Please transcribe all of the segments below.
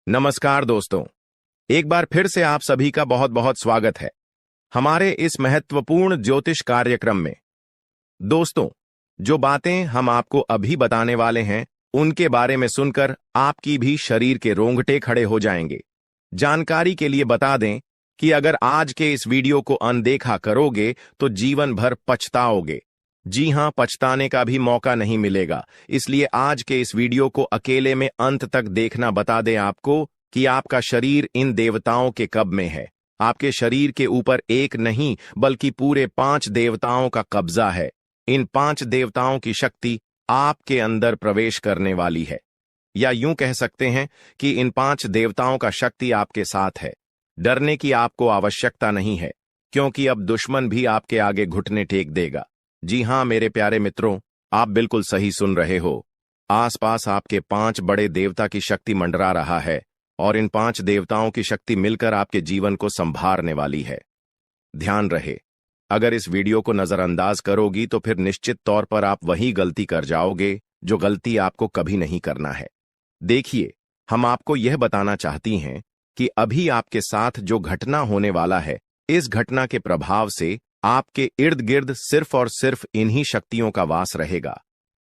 नमस्कार दोस्तों, एक बार फिर से आप सभी का बहुत बहुत स्वागत है हमारे इस महत्वपूर्ण ज्योतिष कार्यक्रम में। दोस्तों, जो बातें हम आपको अभी बताने वाले हैं उनके बारे में सुनकर आपकी भी शरीर के रोंगटे खड़े हो जाएंगे। जानकारी के लिए बता दें कि अगर आज के इस वीडियो को अनदेखा करोगे तो जीवन भर पछताओगे। जी हां, पछताने का भी मौका नहीं मिलेगा। इसलिए आज के इस वीडियो को अकेले में अंत तक देखना बता दें आपको कि आपका शरीर इन देवताओं के कब्ज में है। आपके शरीर के ऊपर एक नहीं बल्कि पूरे 5 देवताओं का कब्जा है। इन 5 देवताओं की शक्ति आपके अंदर प्रवेश करने वाली है, या यूं कह सकते हैं कि इन 5 देवताओं का शक्ति आपके साथ है। डरने की आपको आवश्यकता नहीं है, क्योंकि अब दुश्मन भी आपके आगे घुटने टेक देगा। जी हां मेरे प्यारे मित्रों, आप बिल्कुल सही सुन रहे हो। आसपास आपके 5 बड़े देवता की शक्ति मंडरा रहा है और इन 5 देवताओं की शक्ति मिलकर आपके जीवन को संभारने वाली है। ध्यान रहे, अगर इस वीडियो को नजरअंदाज करोगी तो फिर निश्चित तौर पर आप वही गलती कर जाओगे जो गलती आपको कभी नहीं करना है। देखिए, हम आपको यह बताना चाहती हैं कि अभी आपके साथ जो घटना होने वाला है, इस घटना के प्रभाव से आपके इर्द गिर्द सिर्फ और सिर्फ इन्हीं शक्तियों का वास रहेगा।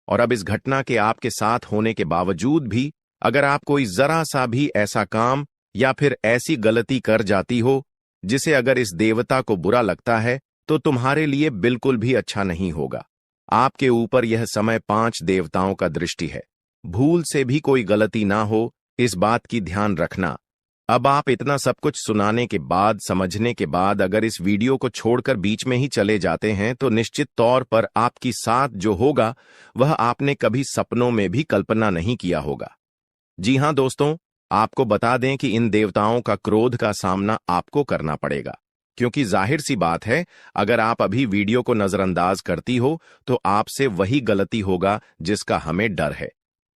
और अब इस घटना के आपके साथ होने के बावजूद भी अगर आप कोई जरा सा भी ऐसा काम या फिर ऐसी गलती कर जाती हो जिसे अगर इस देवता को बुरा लगता है तो तुम्हारे लिए बिल्कुल भी अच्छा नहीं होगा। आपके ऊपर यह समय 5 देवताओं का दृष्टि है। भूल से भी कोई गलती ना हो, इस बात की ध्यान रखना। अब आप इतना सब कुछ सुनाने के बाद, समझने के बाद अगर इस वीडियो को छोड़कर बीच में ही चले जाते हैं तो निश्चित तौर पर आपके साथ जो होगा वह आपने कभी सपनों में भी कल्पना नहीं किया होगा। जी हां दोस्तों, आपको बता दें कि इन देवताओं का क्रोध का सामना आपको करना पड़ेगा, क्योंकि जाहिर सी बात है, अगर आप अभी वीडियो को नजरअंदाज करती हो तो आपसे वही गलती होगा जिसका हमें डर है।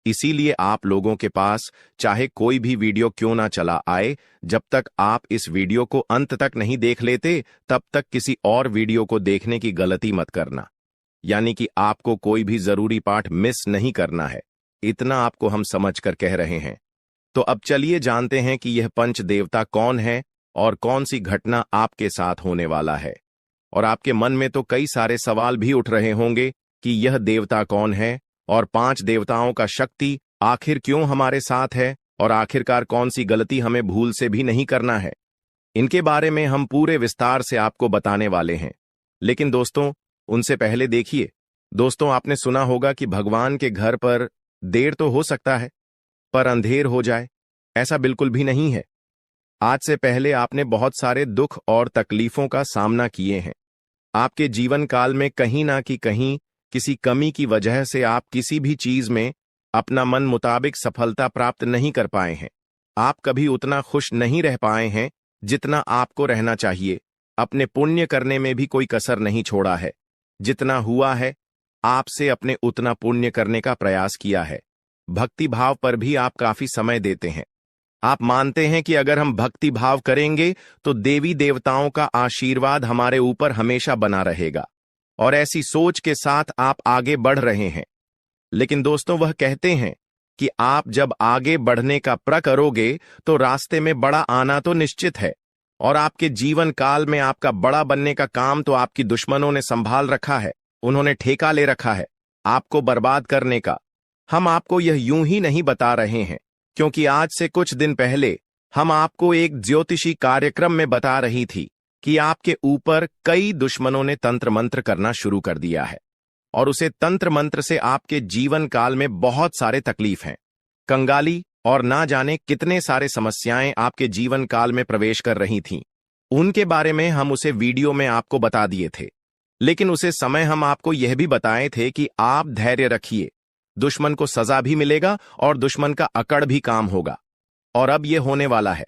इसीलिए आप लोगों के पास चाहे कोई भी वीडियो क्यों ना चला आए, जब तक आप इस वीडियो को अंत तक नहीं देख लेते तब तक किसी और वीडियो को देखने की गलती मत करना। यानी कि आपको कोई भी जरूरी पाठ मिस नहीं करना है, इतना आपको हम समझकर कह रहे हैं। तो अब चलिए जानते हैं कि यह पंच देवता कौन है और कौन सी घटना आपके साथ होने वाला है। और आपके मन में तो कई सारे सवाल भी उठ रहे होंगे कि यह देवता कौन है और 5 देवताओं का शक्ति आखिर क्यों हमारे साथ है और आखिरकार कौन सी गलती हमें भूल से भी नहीं करना है। इनके बारे में हम पूरे विस्तार से आपको बताने वाले हैं। लेकिन दोस्तों, उनसे पहले देखिए, दोस्तों आपने सुना होगा कि भगवान के घर पर देर तो हो सकता है पर अंधेर हो जाए, ऐसा बिल्कुल भी नहीं है। आज से पहले आपने बहुत सारे दुख और तकलीफों का सामना किए हैं। आपके जीवन काल में कहीं ना कि कहीं किसी कमी की वजह से आप किसी भी चीज में अपना मन मुताबिक सफलता प्राप्त नहीं कर पाए हैं। आप कभी उतना खुश नहीं रह पाए हैं जितना आपको रहना चाहिए। अपने पुण्य करने में भी कोई कसर नहीं छोड़ा है। जितना हुआ है आपसे अपने उतना पुण्य करने का प्रयास किया है। भक्ति भाव पर भी आप काफी समय देते हैं। आप मानते हैं कि अगर हम भक्ति भाव करेंगे तो देवी देवताओं का आशीर्वाद हमारे ऊपर हमेशा बना रहेगा, और ऐसी सोच के साथ आप आगे बढ़ रहे हैं। लेकिन दोस्तों, वह कहते हैं कि आप जब आगे बढ़ने का प्रण करोगे तो रास्ते में बड़ा आना तो निश्चित है, और आपके जीवन काल में आपका बड़ा बनने का काम तो आपकी दुश्मनों ने संभाल रखा है। उन्होंने ठेका ले रखा है आपको बर्बाद करने का। हम आपको यह यूं ही नहीं बता रहे हैं, क्योंकि आज से कुछ दिन पहले हम आपको एक ज्योतिषी कार्यक्रम में बता रही थी कि आपके ऊपर कई दुश्मनों ने तंत्र मंत्र करना शुरू कर दिया है, और उसे तंत्र मंत्र से आपके जीवन काल में बहुत सारे तकलीफ हैं, कंगाली और ना जाने कितने सारे समस्याएं आपके जीवन काल में प्रवेश कर रही थीं। उनके बारे में हम उसे वीडियो में आपको बता दिए थे। लेकिन उसे समय हम आपको यह भी बताए थे कि आप धैर्य रखिए, दुश्मन को सजा भी मिलेगा और दुश्मन का अकड़ भी काम होगा। और अब यह होने वाला है।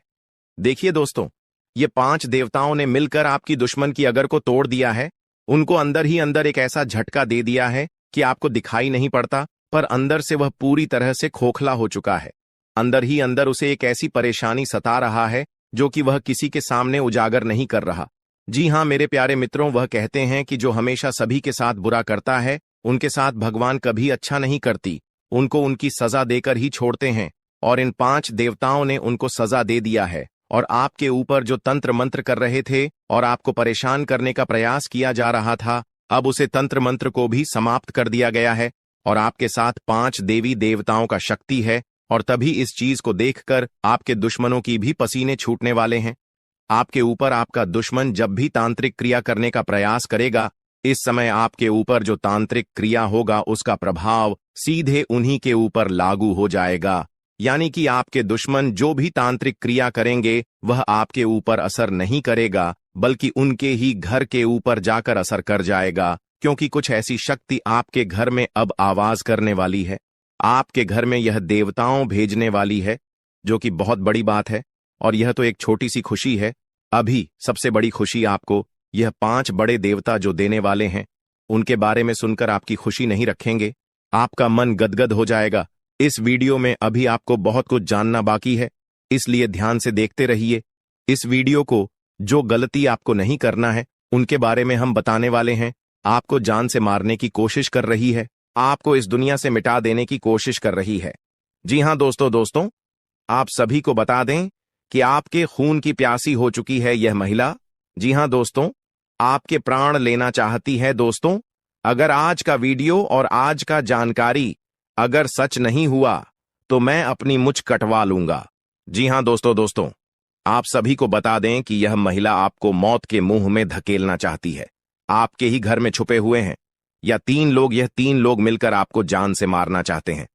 देखिए दोस्तों, ये 5 देवताओं ने मिलकर आपकी दुश्मन की अगर को तोड़ दिया है। उनको अंदर ही अंदर एक ऐसा झटका दे दिया है कि आपको दिखाई नहीं पड़ता, पर अंदर से वह पूरी तरह से खोखला हो चुका है। अंदर ही अंदर उसे एक ऐसी परेशानी सता रहा है जो कि वह किसी के सामने उजागर नहीं कर रहा। जी हां मेरे प्यारे मित्रों, वह कहते हैं कि जो हमेशा सभी के साथ बुरा करता है उनके साथ भगवान कभी अच्छा नहीं करती, उनको उनकी सजा देकर ही छोड़ते हैं। और इन 5 देवताओं ने उनको सजा दे दिया है, और आपके ऊपर जो तंत्र मंत्र कर रहे थे और आपको परेशान करने का प्रयास किया जा रहा था, अब उसे तंत्र मंत्र को भी समाप्त कर दिया गया है, और आपके साथ 5 देवी देवताओं का शक्ति है। और तभी इस चीज को देखकर आपके दुश्मनों की भी पसीने छूटने वाले हैं। आपके ऊपर आपका दुश्मन जब भी तांत्रिक क्रिया करने का प्रयास करेगा, इस समय आपके ऊपर जो तांत्रिक क्रिया होगा उसका प्रभाव सीधे उन्हीं के ऊपर लागू हो जाएगा। यानी कि आपके दुश्मन जो भी तांत्रिक क्रिया करेंगे वह आपके ऊपर असर नहीं करेगा, बल्कि उनके ही घर के ऊपर जाकर असर कर जाएगा, क्योंकि कुछ ऐसी शक्ति आपके घर में अब आवाज करने वाली है। आपके घर में यह देवताओं भेजने वाली है, जो कि बहुत बड़ी बात है। और यह तो एक छोटी सी खुशी है। अभी सबसे बड़ी खुशी आपको यह 5 बड़े देवता जो देने वाले हैं, उनके बारे में सुनकर आपकी खुशी नहीं रखेंगे, आपका मन गदगद हो जाएगा। इस वीडियो में अभी आपको बहुत कुछ जानना बाकी है, इसलिए ध्यान से देखते रहिए इस वीडियो को। जो गलती आपको नहीं करना है उनके बारे में हम बताने वाले हैं। आपको जान से मारने की कोशिश कर रही है, आपको इस दुनिया से मिटा देने की कोशिश कर रही है। जी हां दोस्तों, आप सभी को बता दें कि आपके खून की प्यासी हो चुकी है यह महिला। जी हां दोस्तों, आपके प्राण लेना चाहती है। दोस्तों, अगर आज का वीडियो और आज का जानकारी अगर सच नहीं हुआ तो मैं अपनी मुझ कटवा लूंगा। जी हां दोस्तों, आप सभी को बता दें कि यह महिला आपको मौत के मुंह में धकेलना चाहती है। आपके ही घर में छुपे हुए हैं यह 3 लोग मिलकर आपको जान से मारना चाहते हैं।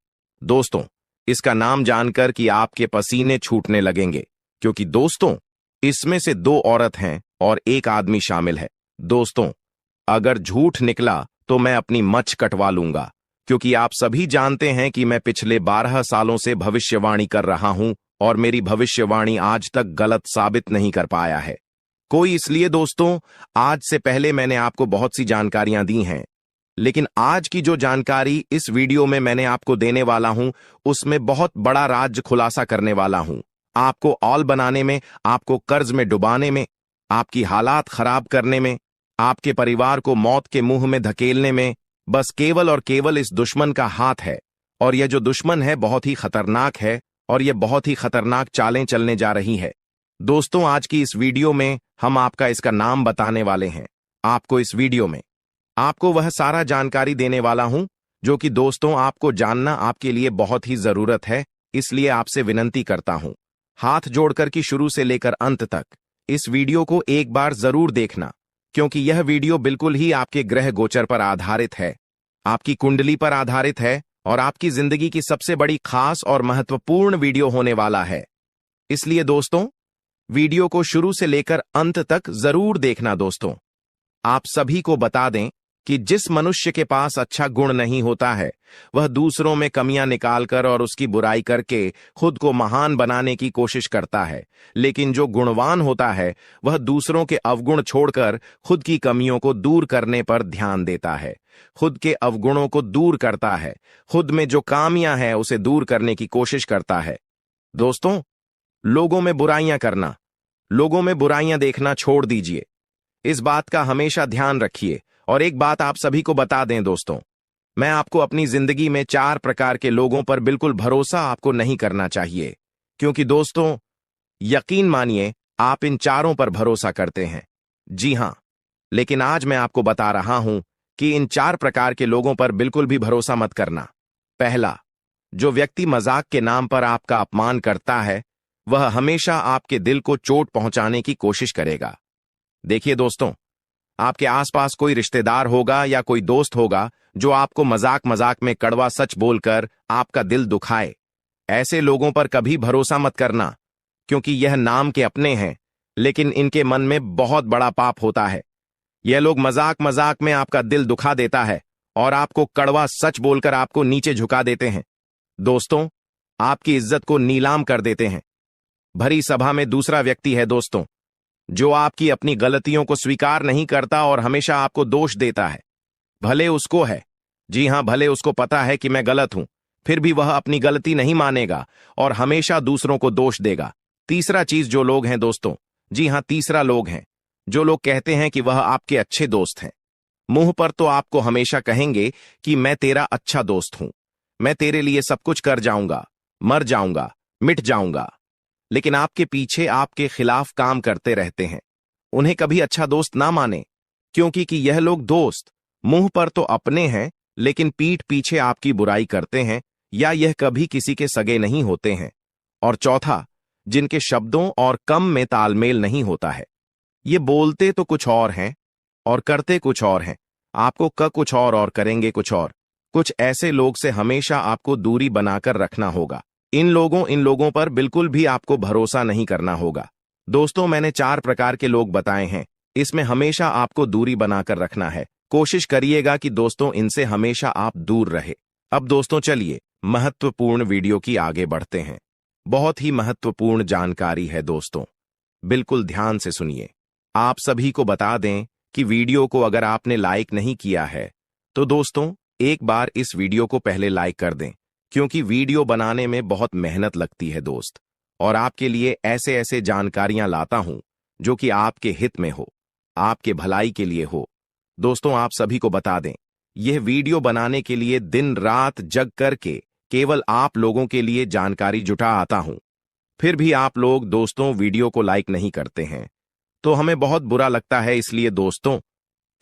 दोस्तों, इसका नाम जानकर कि आपके पसीने छूटने लगेंगे, क्योंकि दोस्तों इसमें से 2 औरत हैं और 1 आदमी शामिल है। दोस्तों, अगर झूठ निकला तो मैं अपनी मच कटवा लूंगा, क्योंकि आप सभी जानते हैं कि मैं पिछले 12 सालों से भविष्यवाणी कर रहा हूं और मेरी भविष्यवाणी आज तक गलत साबित नहीं कर पाया है कोई। इसलिए दोस्तों, आज से पहले मैंने आपको बहुत सी जानकारियां दी हैं, लेकिन आज की जो जानकारी इस वीडियो में मैंने आपको देने वाला हूं, उसमें बहुत बड़ा राज खुलासा करने वाला हूं। आपको औल बनाने में, आपको कर्ज में डुबाने में, आपकी हालात खराब करने में, आपके परिवार को मौत के मुंह में धकेलने में बस केवल और केवल इस दुश्मन का हाथ है। और यह जो दुश्मन है बहुत ही खतरनाक है, और यह बहुत ही खतरनाक चालें चलने जा रही है। दोस्तों, आज की इस वीडियो में हम आपका इसका नाम बताने वाले हैं। आपको इस वीडियो में आपको वह सारा जानकारी देने वाला हूं जो कि दोस्तों आपको जानना आपके लिए बहुत ही जरूरत है। इसलिए आपसे विनती करता हूं, हाथ जोड़कर कि शुरू से लेकर अंत तक इस वीडियो को एक बार जरूर देखना, क्योंकि यह वीडियो बिल्कुल ही आपके ग्रह गोचर पर आधारित है, आपकी कुंडली पर आधारित है, और आपकी जिंदगी की सबसे बड़ी खास और महत्वपूर्ण वीडियो होने वाला है। इसलिए दोस्तों, वीडियो को शुरू से लेकर अंत तक जरूर देखना। दोस्तों, आप सभी को बता दें कि जिस मनुष्य के पास अच्छा गुण नहीं होता है, वह दूसरों में कमियां निकालकर और उसकी बुराई करके खुद को महान बनाने की कोशिश करता है। लेकिन जो गुणवान होता है, वह दूसरों के अवगुण छोड़कर खुद की कमियों को दूर करने पर ध्यान देता है, खुद के अवगुणों को दूर करता है, खुद में जो खामियां हैं उसे दूर करने की कोशिश करता है। दोस्तों, लोगों में बुराइयां करना, लोगों में बुराइयां देखना छोड़ दीजिए। इस बात का हमेशा ध्यान रखिए। और एक बात आप सभी को बता दें दोस्तों, मैं आपको अपनी जिंदगी में 4 प्रकार के लोगों पर बिल्कुल भरोसा आपको नहीं करना चाहिए, क्योंकि दोस्तों यकीन मानिए आप इन चारों पर भरोसा करते हैं। जी हां, लेकिन आज मैं आपको बता रहा हूं कि इन 4 प्रकार के लोगों पर बिल्कुल भी भरोसा मत करना। पहला, जो व्यक्ति मजाक के नाम पर आपका अपमान करता है, वह हमेशा आपके दिल को चोट पहुंचाने की कोशिश करेगा। देखिए दोस्तों, आपके आसपास कोई रिश्तेदार होगा या कोई दोस्त होगा जो आपको मजाक मजाक में कड़वा सच बोलकर आपका दिल दुखाए। ऐसे लोगों पर कभी भरोसा मत करना, क्योंकि यह नाम के अपने हैं, लेकिन इनके मन में बहुत बड़ा पाप होता है। यह लोग मजाक मजाक में आपका दिल दुखा देता है और आपको कड़वा सच बोलकर आपको नीचे झुका देते हैं। दोस्तों, आपकी इज्जत को नीलाम कर देते हैं। भरी सभा में दूसरा व्यक्ति है दोस्तों, जो आपकी अपनी गलतियों को स्वीकार नहीं करता और हमेशा आपको दोष देता है। भले उसको है, जी हां, भले उसको पता है कि मैं गलत हूं, फिर भी वह अपनी गलती नहीं मानेगा और हमेशा दूसरों को दोष देगा। तीसरा चीज जो लोग हैं दोस्तों, जी हां, तीसरा लोग हैं जो लोग कहते हैं कि वह आपके अच्छे दोस्त हैं। मुंह पर तो आपको हमेशा कहेंगे कि मैं तेरा अच्छा दोस्त हूं, मैं तेरे लिए सब कुछ कर जाऊंगा, मर जाऊंगा, मिट जाऊंगा। लेकिन आपके पीछे आपके खिलाफ काम करते रहते हैं। उन्हें कभी अच्छा दोस्त ना माने, क्योंकि कि यह लोग दोस्त मुंह पर तो अपने हैं, लेकिन पीठ पीछे आपकी बुराई करते हैं, या यह कभी किसी के सगे नहीं होते हैं। और चौथा, जिनके शब्दों और कम में तालमेल नहीं होता है। ये बोलते तो कुछ और हैं और करते कुछ और हैं। आपको कुछ और करेंगे कुछ और। कुछ ऐसे लोग से हमेशा आपको दूरी बनाकर रखना होगा। इन लोगों पर बिल्कुल भी आपको भरोसा नहीं करना होगा। दोस्तों, मैंने 4 प्रकार के लोग बताए हैं। इसमें हमेशा आपको दूरी बनाकर रखना है। कोशिश करिएगा कि दोस्तों इनसे हमेशा आप दूर रहे। अब दोस्तों चलिए महत्वपूर्ण वीडियो की आगे बढ़ते हैं। बहुत ही महत्वपूर्ण जानकारी है दोस्तों, बिल्कुल ध्यान से सुनिए। आप सभी को बता दें कि वीडियो को अगर आपने लाइक नहीं किया है तो दोस्तों एक बार इस वीडियो को पहले लाइक कर दें, क्योंकि वीडियो बनाने में बहुत मेहनत लगती है दोस्त, और आपके लिए ऐसे ऐसे जानकारियां लाता हूं जो कि आपके हित में हो, आपके भलाई के लिए हो। दोस्तों, आप सभी को बता दें, यह वीडियो बनाने के लिए दिन रात जग करके केवल आप लोगों के लिए जानकारी जुटा आता हूं। फिर भी आप लोग दोस्तों वीडियो को लाइक नहीं करते हैं, तो हमें बहुत बुरा लगता है। इसलिए दोस्तों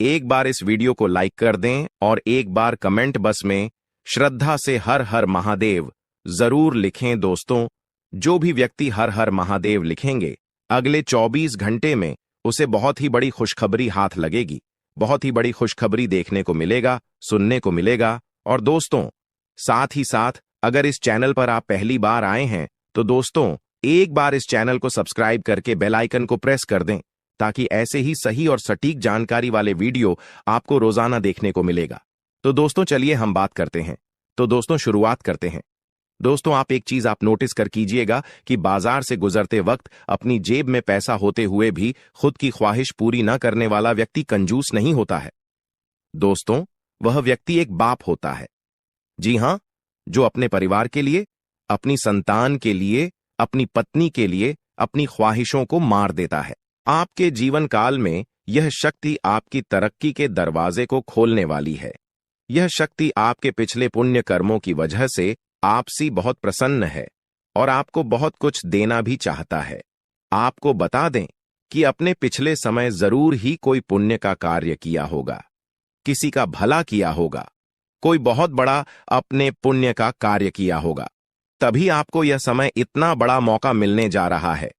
एक बार इस वीडियो को लाइक कर दें और एक बार कमेंट बॉक्स में श्रद्धा से हर हर महादेव जरूर लिखें। दोस्तों, जो भी व्यक्ति हर हर महादेव लिखेंगे, अगले 24 घंटे में उसे बहुत ही बड़ी खुशखबरी हाथ लगेगी, बहुत ही बड़ी खुशखबरी देखने को मिलेगा, सुनने को मिलेगा। और दोस्तों साथ ही साथ अगर इस चैनल पर आप पहली बार आए हैं तो दोस्तों एक बार इस चैनल को सब्सक्राइब करके बेल आइकन को प्रेस कर दें, ताकि ऐसे ही सही और सटीक जानकारी वाले वीडियो आपको रोजाना देखने को मिलेगा। तो दोस्तों चलिए हम बात करते हैं। तो दोस्तों शुरुआत करते हैं। दोस्तों आप एक चीज आप नोटिस कर कीजिएगा कि बाजार से गुजरते वक्त अपनी जेब में पैसा होते हुए भी खुद की ख्वाहिश पूरी न करने वाला व्यक्ति कंजूस नहीं होता है। दोस्तों वह व्यक्ति एक बाप होता है। जी हां, जो अपने परिवार के लिए, अपनी संतान के लिए, अपनी पत्नी के लिए अपनी ख्वाहिशों को मार देता है। आपके जीवन काल में यह शक्ति आपकी तरक्की के दरवाजे को खोलने वाली है। यह शक्ति आपके पिछले पुण्य कर्मों की वजह से आपसे बहुत प्रसन्न है और आपको बहुत कुछ देना भी चाहता है। आपको बता दें कि अपने पिछले समय जरूर ही कोई पुण्य का कार्य किया होगा, किसी का भला किया होगा, कोई बहुत बड़ा अपने पुण्य का कार्य किया होगा, तभी आपको यह समय इतना बड़ा मौका मिलने जा रहा है।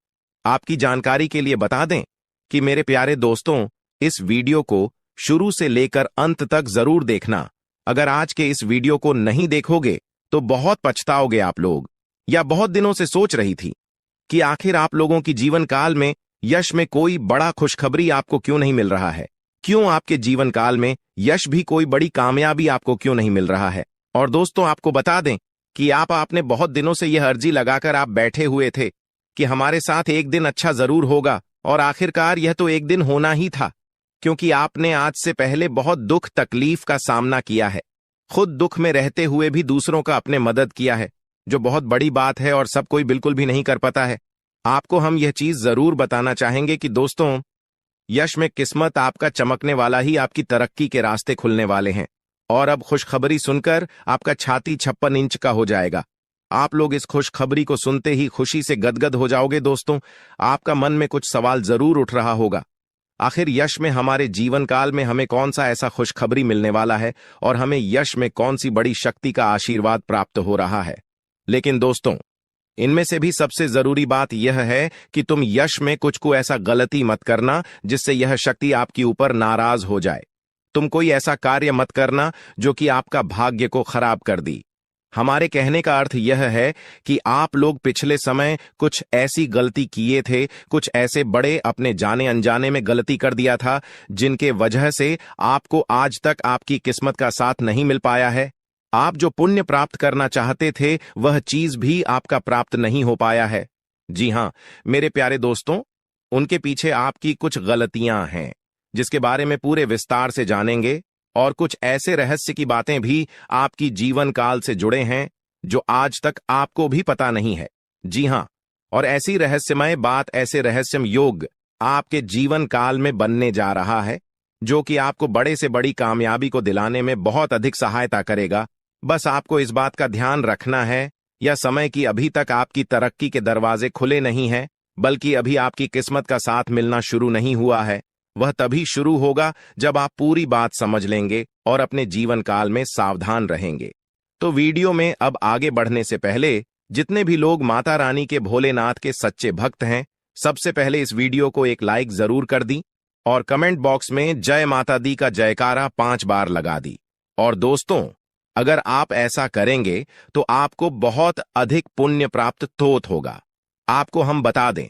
आपकी जानकारी के लिए बता दें कि मेरे प्यारे दोस्तों, इस वीडियो को शुरू से लेकर अंत तक जरूर देखना। अगर आज के इस वीडियो को नहीं देखोगे तो बहुत पछताओगे आप लोग। या बहुत दिनों से सोच रही थी कि आखिर आप लोगों की जीवन काल में यश में कोई बड़ा खुशखबरी आपको क्यों नहीं मिल रहा है, क्यों आपके जीवन काल में यश भी कोई बड़ी कामयाबी आपको क्यों नहीं मिल रहा है। और दोस्तों आपको बता दें कि आपने बहुत दिनों से यह अर्जी लगाकर आप बैठे हुए थे कि हमारे साथ एक दिन अच्छा जरूर होगा, और आखिरकार यह तो एक दिन होना ही था, क्योंकि आपने आज से पहले बहुत दुख तकलीफ का सामना किया है। खुद दुख में रहते हुए भी दूसरों का अपने मदद किया है, जो बहुत बड़ी बात है और सब कोई बिल्कुल भी नहीं कर पाता है। आपको हम यह चीज जरूर बताना चाहेंगे कि दोस्तों यश में किस्मत आपका चमकने वाला ही आपकी तरक्की के रास्ते खुलने वाले हैं। और अब खुशखबरी सुनकर आपका छाती 56 इंच का हो जाएगा। आप लोग इस खुशखबरी को सुनते ही खुशी से गदगद हो जाओगे। दोस्तों आपका मन में कुछ सवाल जरूर उठ रहा होगा, आखिर यश में हमारे जीवन काल में हमें कौन सा ऐसा खुशखबरी मिलने वाला है और हमें यश में कौन सी बड़ी शक्ति का आशीर्वाद प्राप्त हो रहा है। लेकिन दोस्तों इनमें से भी सबसे जरूरी बात यह है कि तुम यश में कुछ को ऐसा गलती मत करना जिससे यह शक्ति आपके ऊपर नाराज हो जाए। तुम कोई ऐसा कार्य मत करना जो कि आपका भाग्य को खराब कर दी। हमारे कहने का अर्थ यह है कि आप लोग पिछले समय कुछ ऐसी गलती किए थे, कुछ ऐसे बड़े अपने जाने अनजाने में गलती कर दिया था जिनके वजह से आपको आज तक आपकी किस्मत का साथ नहीं मिल पाया है। आप जो पुण्य प्राप्त करना चाहते थे वह चीज भी आपका प्राप्त नहीं हो पाया है। जी हां मेरे प्यारे दोस्तों, उनके पीछे आपकी कुछ गलतियां हैं जिसके बारे में पूरे विस्तार से जानेंगे, और कुछ ऐसे रहस्य की बातें भी आपकी जीवन काल से जुड़े हैं जो आज तक आपको भी पता नहीं है। जी हां, और ऐसी रहस्यमय बात, ऐसे रहस्यमय योग आपके जीवन काल में बनने जा रहा है जो कि आपको बड़े से बड़ी कामयाबी को दिलाने में बहुत अधिक सहायता करेगा। बस आपको इस बात का ध्यान रखना है या समय की अभी तक आपकी तरक्की के दरवाजे खुले नहीं हैं, बल्कि अभी आपकी किस्मत का साथ मिलना शुरू नहीं हुआ है, वह तभी शुरू होगा जब आप पूरी बात समझ लेंगे और अपने जीवन काल में सावधान रहेंगे। तो वीडियो में अब आगे बढ़ने से पहले जितने भी लोग माता रानी के भोलेनाथ के सच्चे भक्त हैं, सबसे पहले इस वीडियो को एक लाइक जरूर कर दी और कमेंट बॉक्स में जय माता दी का जयकारा 5 बार लगा दी। और दोस्तों, अगर आप ऐसा करेंगे तो आपको बहुत अधिक पुण्य प्राप्त तोत होगा। आपको हम बता दें,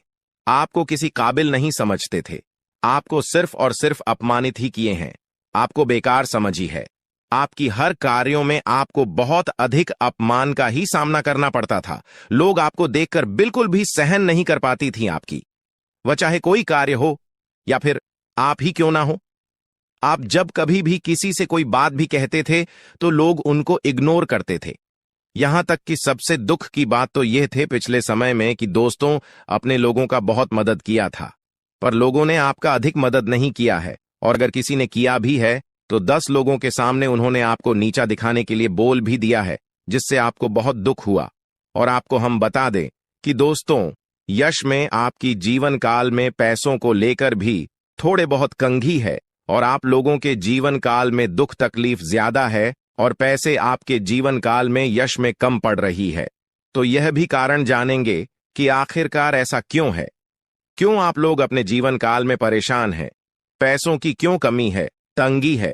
आपको किसी काबिल नहीं समझते थे, आपको सिर्फ और सिर्फ अपमानित ही किए हैं, आपको बेकार समझी है। आपकी हर कार्यों में आपको बहुत अधिक अपमान का ही सामना करना पड़ता था। लोग आपको देखकर बिल्कुल भी सहन नहीं कर पाती थी आपकी, वह चाहे कोई कार्य हो या फिर आप ही क्यों ना हो। आप जब कभी भी किसी से कोई बात भी कहते थे तो लोग उनको इग्नोर करते थे। यहां तक कि सबसे दुख की बात तो यह थे पिछले समय में कि दोस्तों अपने लोगों का बहुत मदद किया था, पर लोगों ने आपका अधिक मदद नहीं किया है, और अगर किसी ने किया भी है तो 10 लोगों के सामने उन्होंने आपको नीचा दिखाने के लिए बोल भी दिया है, जिससे आपको बहुत दुख हुआ। और आपको हम बता दें कि दोस्तों, यश में आपकी जीवन काल में पैसों को लेकर भी थोड़े बहुत कंघी है, और आप लोगों के जीवन काल में दुख तकलीफ ज्यादा है और पैसे आपके जीवन काल में यश में कम पड़ रही है। तो यह भी कारण जानेंगे कि आखिरकार ऐसा क्यों है, क्यों आप लोग अपने जीवन काल में परेशान हैं, पैसों की क्यों कमी है, तंगी है,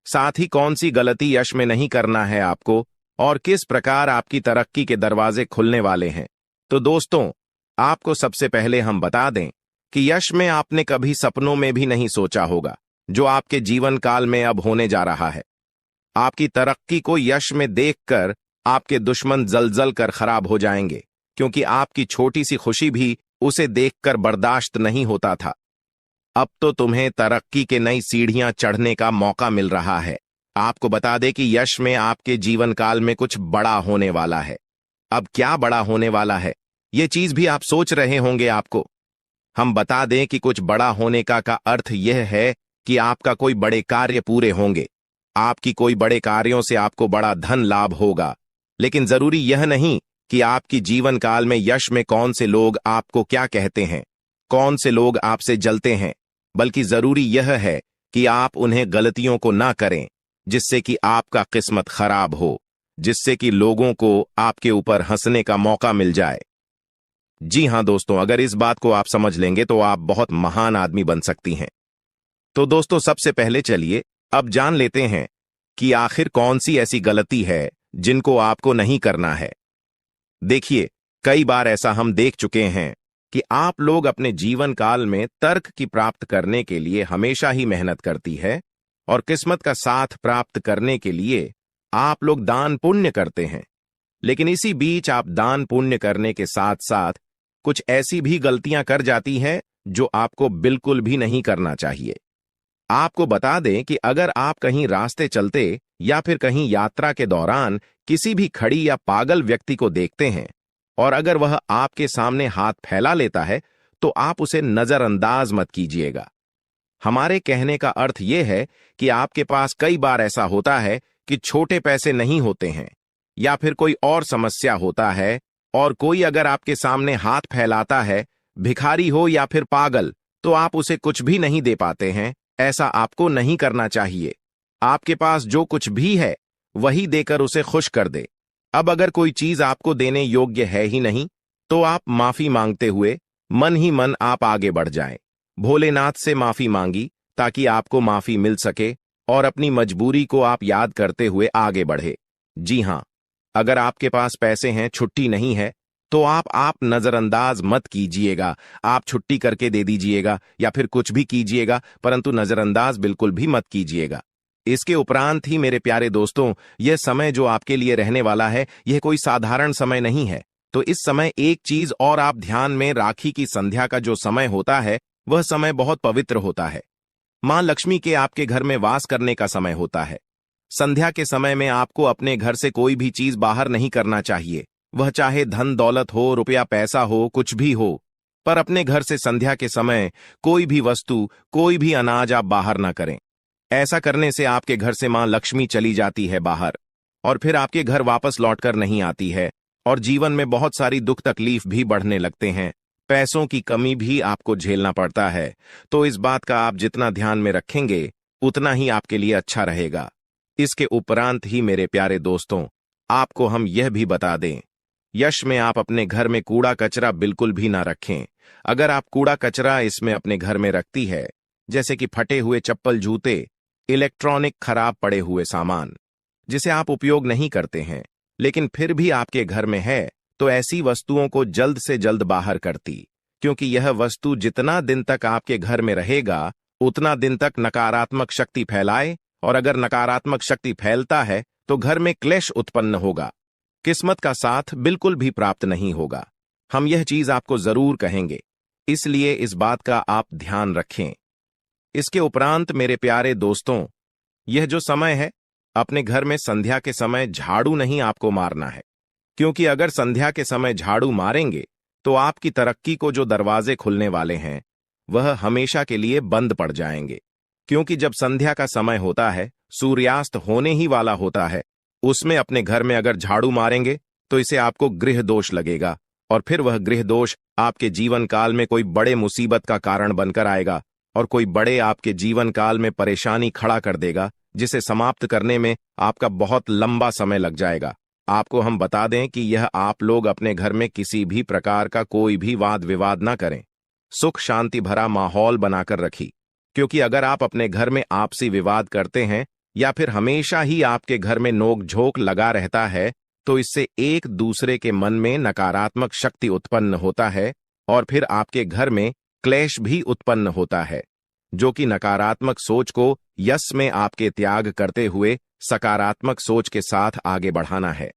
साथ ही कौन सी गलती यश में नहीं करना है आपको, और किस प्रकार आपकी तरक्की के दरवाजे खुलने वाले हैं। तो दोस्तों, आपको सबसे पहले हम बता दें कि यश में आपने कभी सपनों में भी नहीं सोचा होगा जो आपके जीवन काल में अब होने जा रहा है। आपकी तरक्की को यश में देखकर आपके दुश्मन जलजल कर खराब हो जाएंगे, क्योंकि आपकी छोटी सी खुशी भी उसे देखकर बर्दाश्त नहीं होता था। अब तो तुम्हें तरक्की के नई सीढ़ियां चढ़ने का मौका मिल रहा है। आपको बता दें कि यश में आपके जीवन काल में कुछ बड़ा होने वाला है। अब क्या बड़ा होने वाला है, ये चीज भी आप सोच रहे होंगे। आपको हम बता दें कि कुछ बड़ा होने का अर्थ यह है कि आपका कोई बड़े कार्य पूरे होंगे, आपकी कोई बड़े कार्यों से आपको बड़ा धन लाभ होगा। लेकिन जरूरी यह नहीं कि आपकी जीवन काल में यश में कौन से लोग आपको क्या कहते हैं, कौन से लोग आपसे जलते हैं, बल्कि जरूरी यह है कि आप उन्हें गलतियों को ना करें जिससे कि आपका किस्मत खराब हो, जिससे कि लोगों को आपके ऊपर हंसने का मौका मिल जाए। जी हां दोस्तों, अगर इस बात को आप समझ लेंगे तो आप बहुत महान आदमी बन सकती हैं। तो दोस्तों, सबसे पहले चलिए अब जान लेते हैं कि आखिर कौन सी ऐसी गलती है जिनको आपको नहीं करना है। देखिए, कई बार ऐसा हम देख चुके हैं कि आप लोग अपने जीवन काल में तर्क की प्राप्त करने के लिए हमेशा ही मेहनत करती है, और किस्मत का साथ प्राप्त करने के लिए आप लोग दान पुण्य करते हैं। लेकिन इसी बीच आप दान पुण्य करने के साथ साथ कुछ ऐसी भी गलतियां कर जाती हैं जो आपको बिल्कुल भी नहीं करना चाहिए। आपको बता दें कि अगर आप कहीं रास्ते चलते या फिर कहीं यात्रा के दौरान किसी भी खड़ी या पागल व्यक्ति को देखते हैं, और अगर वह आपके सामने हाथ फैला लेता है, तो आप उसे नजरअंदाज मत कीजिएगा। हमारे कहने का अर्थ यह है कि आपके पास कई बार ऐसा होता है कि छोटे पैसे नहीं होते हैं, या फिर कोई और समस्या होता है, और कोई अगर आपके सामने हाथ फैलाता है, भिखारी हो या फिर पागल, तो आप उसे कुछ भी नहीं दे पाते हैं। ऐसा आपको नहीं करना चाहिए। आपके पास जो कुछ भी है वही देकर उसे खुश कर दे। अब अगर कोई चीज आपको देने योग्य है ही नहीं, तो आप माफी मांगते हुए मन ही मन आप आगे बढ़ जाएं। भोलेनाथ से माफी मांगी ताकि आपको माफी मिल सके, और अपनी मजबूरी को आप याद करते हुए आगे बढ़े। जी हां, अगर आपके पास पैसे हैं, छुट्टी नहीं है, तो आप नजरअंदाज मत कीजिएगा। आप छुट्टी करके दे दीजिएगा या फिर कुछ भी कीजिएगा, परंतु नजरअंदाज बिल्कुल भी मत कीजिएगा। इसके उपरांत ही मेरे प्यारे दोस्तों, यह समय जो आपके लिए रहने वाला है, यह कोई साधारण समय नहीं है। तो इस समय एक चीज और आप ध्यान में, राखी की संध्या का जो समय होता है, वह समय बहुत पवित्र होता है। मां लक्ष्मी के आपके घर में वास करने का समय होता है। संध्या के समय में आपको अपने घर से कोई भी चीज बाहर नहीं करना चाहिए, वह चाहे धन दौलत हो, रुपया पैसा हो, कुछ भी हो, पर अपने घर से संध्या के समय कोई भी वस्तु, कोई भी अनाज आप बाहर ना करें। ऐसा करने से आपके घर से मां लक्ष्मी चली जाती है बाहर, और फिर आपके घर वापस लौटकर नहीं आती है, और जीवन में बहुत सारी दुख तकलीफ भी बढ़ने लगते हैं। पैसों की कमी भी आपको झेलना पड़ता है। तो इस बात का आप जितना ध्यान में रखेंगे उतना ही आपके लिए अच्छा रहेगा। इसके उपरांत ही मेरे प्यारे दोस्तों, आपको हम यह भी बता दें, यश में आप अपने घर में कूड़ा कचरा बिल्कुल भी ना रखें। अगर आप कूड़ा कचरा इसमें अपने घर में रखती है, जैसे कि फटे हुए चप्पल, जूते, इलेक्ट्रॉनिक खराब पड़े हुए सामान जिसे आप उपयोग नहीं करते हैं लेकिन फिर भी आपके घर में है, तो ऐसी वस्तुओं को जल्द से जल्द बाहर करती, क्योंकि यह वस्तु जितना दिन तक आपके घर में रहेगा उतना दिन तक नकारात्मक शक्ति फैलाए, और अगर नकारात्मक शक्ति फैलता है तो घर में क्लेश उत्पन्न होगा, किस्मत का साथ बिल्कुल भी प्राप्त नहीं होगा। हम यह चीज आपको जरूर कहेंगे, इसलिए इस बात का आप ध्यान रखें। इसके उपरांत मेरे प्यारे दोस्तों, यह जो समय है, अपने घर में संध्या के समय झाड़ू नहीं आपको मारना है, क्योंकि अगर संध्या के समय झाड़ू मारेंगे तो आपकी तरक्की को जो दरवाजे खुलने वाले हैं वह हमेशा के लिए बंद पड़ जाएंगे। क्योंकि जब संध्या का समय होता है, सूर्यास्त होने ही वाला होता है, उसमें अपने घर में अगर झाड़ू मारेंगे तो इसे आपको गृह दोष लगेगा, और फिर वह गृह दोष आपके जीवन काल में कोई बड़े मुसीबत का कारण बनकर आएगा और कोई बड़े आपके जीवन काल में परेशानी खड़ा कर देगा, जिसे समाप्त करने में आपका बहुत लंबा समय लग जाएगा। आपको हम बता दें कि यह आप लोग अपने घर में किसी भी प्रकार का कोई भी वाद विवाद ना करें, सुख शांति भरा माहौल बनाकर रखी, क्योंकि अगर आप अपने घर में आपसी विवाद करते हैं या फिर हमेशा ही आपके घर में नोक झोंक लगा रहता है, तो इससे एक दूसरे के मन में नकारात्मक शक्ति उत्पन्न होता है और फिर आपके घर में क्लेश भी उत्पन्न होता है, जो कि नकारात्मक सोच को यश में आपके त्याग करते हुए सकारात्मक सोच के साथ आगे बढ़ाना है।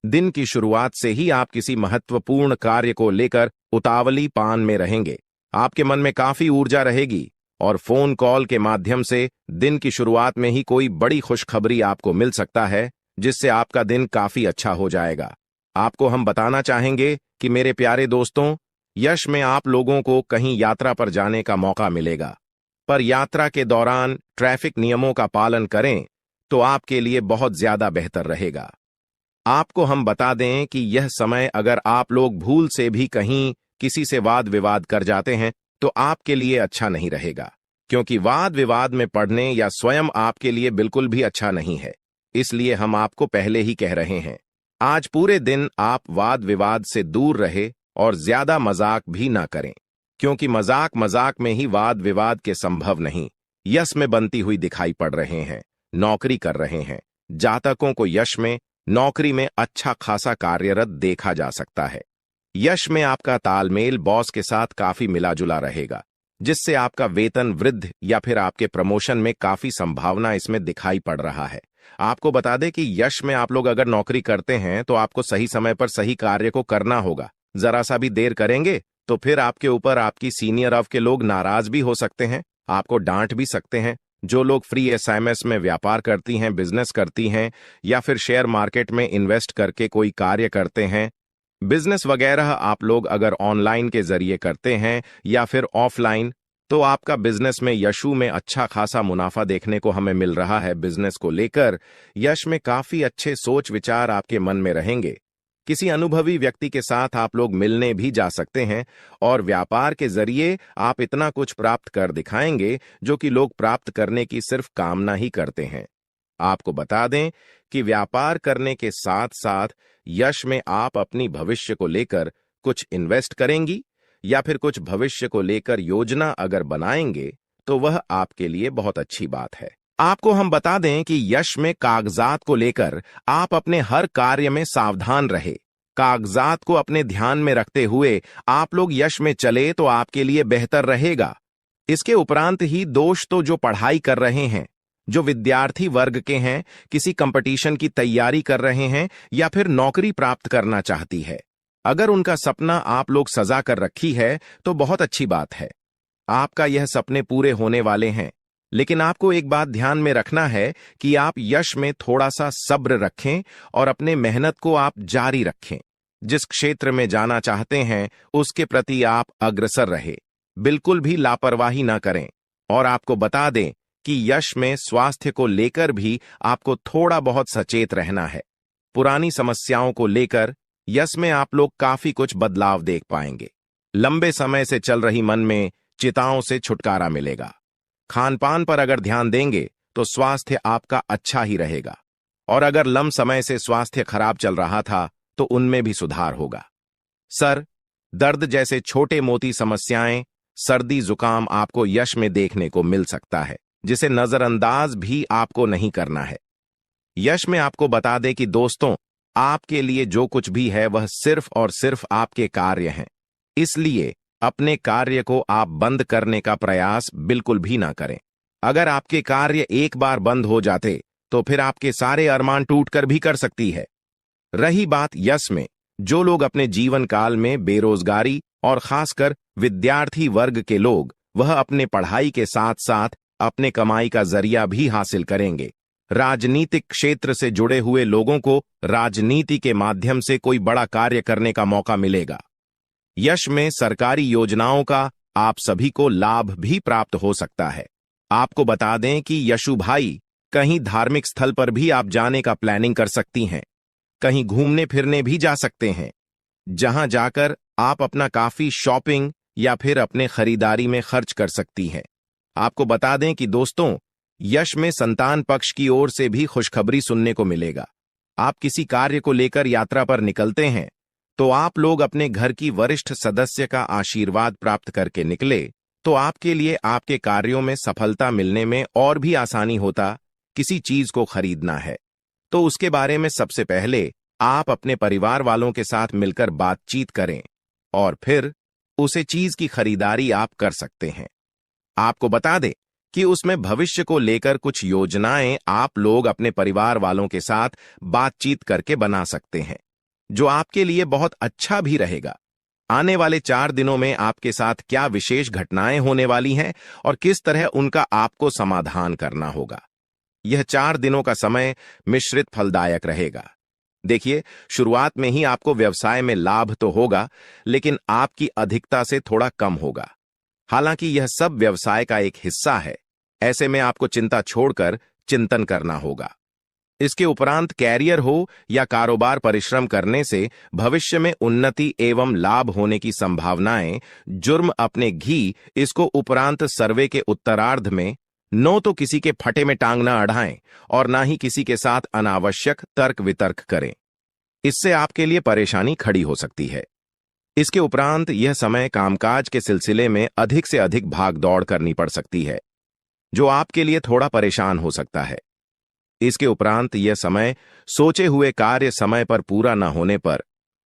दिन की शुरुआत से ही आप किसी महत्वपूर्ण कार्य को लेकर उतावली पान में रहेंगे। आपके मन में काफी ऊर्जा रहेगी और फोन कॉल के माध्यम से दिन की शुरुआत में ही कोई बड़ी खुशखबरी आपको मिल सकता है, जिससे आपका दिन काफी अच्छा हो जाएगा। आपको हम बताना चाहेंगे कि मेरे प्यारे दोस्तों, यश में आप लोगों को कहीं यात्रा पर जाने का मौका मिलेगा, पर यात्रा के दौरान ट्रैफिक नियमों का पालन करें तो आपके लिए बहुत ज्यादा बेहतर रहेगा। आपको हम बता दें कि यह समय अगर आप लोग भूल से भी कहीं किसी से वाद विवाद कर जाते हैं तो आपके लिए अच्छा नहीं रहेगा, क्योंकि वाद विवाद में पड़ने या स्वयं आपके लिए बिल्कुल भी अच्छा नहीं है। इसलिए हम आपको पहले ही कह रहे हैं, आज पूरे दिन आप वाद विवाद से दूर रहे और ज्यादा मजाक भी ना करें, क्योंकि मजाक मजाक में ही वाद विवाद के संभव नहीं यश में बनती हुई दिखाई पड़ रहे हैं। नौकरी कर रहे हैं जातकों को यश में नौकरी में अच्छा खासा कार्यरत देखा जा सकता है। यश में आपका तालमेल बॉस के साथ काफी मिला जुला रहेगा, जिससे आपका वेतन वृद्धि या फिर आपके प्रमोशन में काफी संभावना इसमें दिखाई पड़ रहा है। आपको बता दें कि यश में आप लोग अगर नौकरी करते हैं तो आपको सही समय पर सही कार्य को करना होगा। जरा सा भी देर करेंगे तो फिर आपके ऊपर आपकी सीनियर ऑफ के लोग नाराज भी हो सकते हैं, आपको डांट भी सकते हैं। जो लोग फ्री एसएमएस में व्यापार करती हैं, बिजनेस करती हैं या फिर शेयर मार्केट में इन्वेस्ट करके कोई कार्य करते हैं, बिजनेस वगैरह आप लोग अगर ऑनलाइन के जरिए करते हैं या फिर ऑफलाइन, तो आपका बिजनेस में यशु में अच्छा खासा मुनाफा देखने को हमें मिल रहा है। बिजनेस को लेकर यश में काफी अच्छे सोच विचार आपके मन में रहेंगे। किसी अनुभवी व्यक्ति के साथ आप लोग मिलने भी जा सकते हैं और व्यापार के जरिए आप इतना कुछ प्राप्त कर दिखाएंगे जो कि लोग प्राप्त करने की सिर्फ कामना ही करते हैं। आपको बता दें कि व्यापार करने के साथ साथ यश में आप अपनी भविष्य को लेकर कुछ इन्वेस्ट करेंगी या फिर कुछ भविष्य को लेकर योजना अगर बनाएंगे तो वह आपके लिए बहुत अच्छी बात है। आपको हम बता दें कि यश में कागजात को लेकर आप अपने हर कार्य में सावधान रहे। कागजात को अपने ध्यान में रखते हुए आप लोग यश में चले तो आपके लिए बेहतर रहेगा। इसके उपरांत ही दोस्त तो जो पढ़ाई कर रहे हैं, जो विद्यार्थी वर्ग के हैं, किसी कंपटीशन की तैयारी कर रहे हैं या फिर नौकरी प्राप्त करना चाहती है, अगर उनका सपना आप लोग सजा कर रखी है तो बहुत अच्छी बात है। आपका यह सपने पूरे होने वाले हैं, लेकिन आपको एक बात ध्यान में रखना है कि आप यश में थोड़ा सा सब्र रखें और अपने मेहनत को आप जारी रखें। जिस क्षेत्र में जाना चाहते हैं उसके प्रति आप अग्रसर रहे, बिल्कुल भी लापरवाही ना करें। और आपको बता दें कि यश में स्वास्थ्य को लेकर भी आपको थोड़ा बहुत सचेत रहना है। पुरानी समस्याओं को लेकर यश में आप लोग काफी कुछ बदलाव देख पाएंगे। लंबे समय से चल रही मन में चिंताओं से छुटकारा मिलेगा। खान पान पर अगर ध्यान देंगे तो स्वास्थ्य आपका अच्छा ही रहेगा, और अगर लंबे समय से स्वास्थ्य खराब चल रहा था तो उनमें भी सुधार होगा। सर दर्द जैसे छोटे मोटी समस्याएं, सर्दी जुकाम आपको यश में देखने को मिल सकता है, जिसे नजरअंदाज भी आपको नहीं करना है। यश में आपको बता दे कि दोस्तों, आपके लिए जो कुछ भी है वह सिर्फ और सिर्फ आपके कार्य हैं। इसलिए अपने कार्य को आप बंद करने का प्रयास बिल्कुल भी ना करें। अगर आपके कार्य एक बार बंद हो जाते तो फिर आपके सारे अरमान टूटकर भी कर सकती है। रही बात यश में, जो लोग अपने जीवन काल में बेरोजगारी और खासकर विद्यार्थी वर्ग के लोग, वह अपने पढ़ाई के साथ साथ अपने कमाई का जरिया भी हासिल करेंगे। राजनीतिक क्षेत्र से जुड़े हुए लोगों को राजनीति के माध्यम से कोई बड़ा कार्य करने का मौका मिलेगा। यश में सरकारी योजनाओं का आप सभी को लाभ भी प्राप्त हो सकता है। आपको बता दें कि यशु भाई, कहीं धार्मिक स्थल पर भी आप जाने का प्लानिंग कर सकती हैं। कहीं घूमने फिरने भी जा सकते हैं, जहां जाकर आप अपना काफी शॉपिंग या फिर अपने खरीदारी में खर्च कर सकती हैं। आपको बता दें कि दोस्तों, यश में संतान पक्ष की ओर से भी खुशखबरी सुनने को मिलेगा। आप किसी कार्य को लेकर यात्रा पर निकलते हैं तो आप लोग अपने घर की वरिष्ठ सदस्य का आशीर्वाद प्राप्त करके निकले तो आपके लिए आपके कार्यों में सफलता मिलने में और भी आसानी होता। किसी चीज को खरीदना है तो उसके बारे में सबसे पहले आप अपने परिवार वालों के साथ मिलकर बातचीत करें और फिर उसे चीज की खरीदारी आप कर सकते हैं। आपको बता दें कि उसमें भविष्य को लेकर कुछ योजनाएं आप लोग अपने परिवार वालों के साथ बातचीत करके बना सकते हैं, जो आपके लिए बहुत अच्छा भी रहेगा। आने वाले 4 दिनों में आपके साथ क्या विशेष घटनाएं होने वाली हैं और किस तरह उनका आपको समाधान करना होगा। यह 4 दिनों का समय मिश्रित फलदायक रहेगा। देखिए, शुरुआत में ही आपको व्यवसाय में लाभ तो होगा, लेकिन आपकी अधिकता से थोड़ा कम होगा। हालांकि यह सब व्यवसाय का एक हिस्सा है, ऐसे में आपको चिंता छोड़कर चिंतन करना होगा। इसके उपरांत कैरियर हो या कारोबार, परिश्रम करने से भविष्य में उन्नति एवं लाभ होने की संभावनाएं। जुर्म अपने घी, इसको उपरांत सर्वे के उत्तरार्ध में नो तो किसी के फटे में टांग ना अड़ाएं और ना ही किसी के साथ अनावश्यक तर्क वितर्क करें, इससे आपके लिए परेशानी खड़ी हो सकती है। इसके उपरांत यह समय कामकाज के सिलसिले में अधिक से अधिक भाग दौड़ करनी पड़ सकती है, जो आपके लिए थोड़ा परेशान हो सकता है। इसके उपरांत यह समय सोचे हुए कार्य समय पर पूरा न होने पर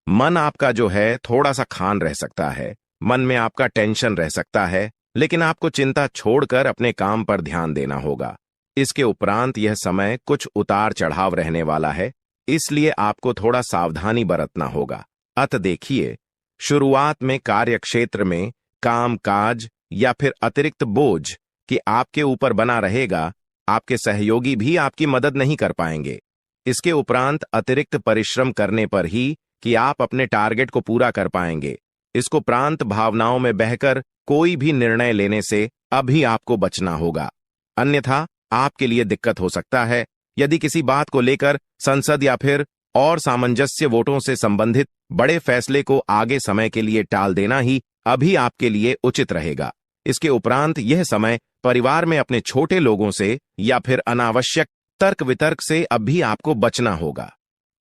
मन आपका जो है थोड़ा सा खान रह सकता है, मन में आपका टेंशन रह सकता है, लेकिन आपको चिंता छोड़कर अपने काम पर ध्यान देना होगा। इसके उपरांत यह समय कुछ उतार चढ़ाव रहने वाला है, इसलिए आपको थोड़ा सावधानी बरतना होगा। अतः देखिए, शुरुआत में कार्य क्षेत्र में काम काज या फिर अतिरिक्त बोझ कि आपके ऊपर बना रहेगा, आपके सहयोगी भी आपकी मदद नहीं कर पाएंगे। इसके उपरांत अतिरिक्त परिश्रम करने पर ही कि आप अपने टारगेट को पूरा कर पाएंगे। इसको प्रांत भावनाओं में बहकर कोई भी निर्णय लेने से अभी आपको बचना होगा, अन्यथा आपके लिए दिक्कत हो सकता है। यदि किसी बात को लेकर संसद या फिर और सामंजस्य वोटों से संबंधित बड़े फैसले को आगे समय के लिए टाल देना ही अभी आपके लिए उचित रहेगा। इसके उपरांत यह समय परिवार में अपने छोटे लोगों से या फिर अनावश्यक तर्क वितर्क से अभी आपको बचना होगा।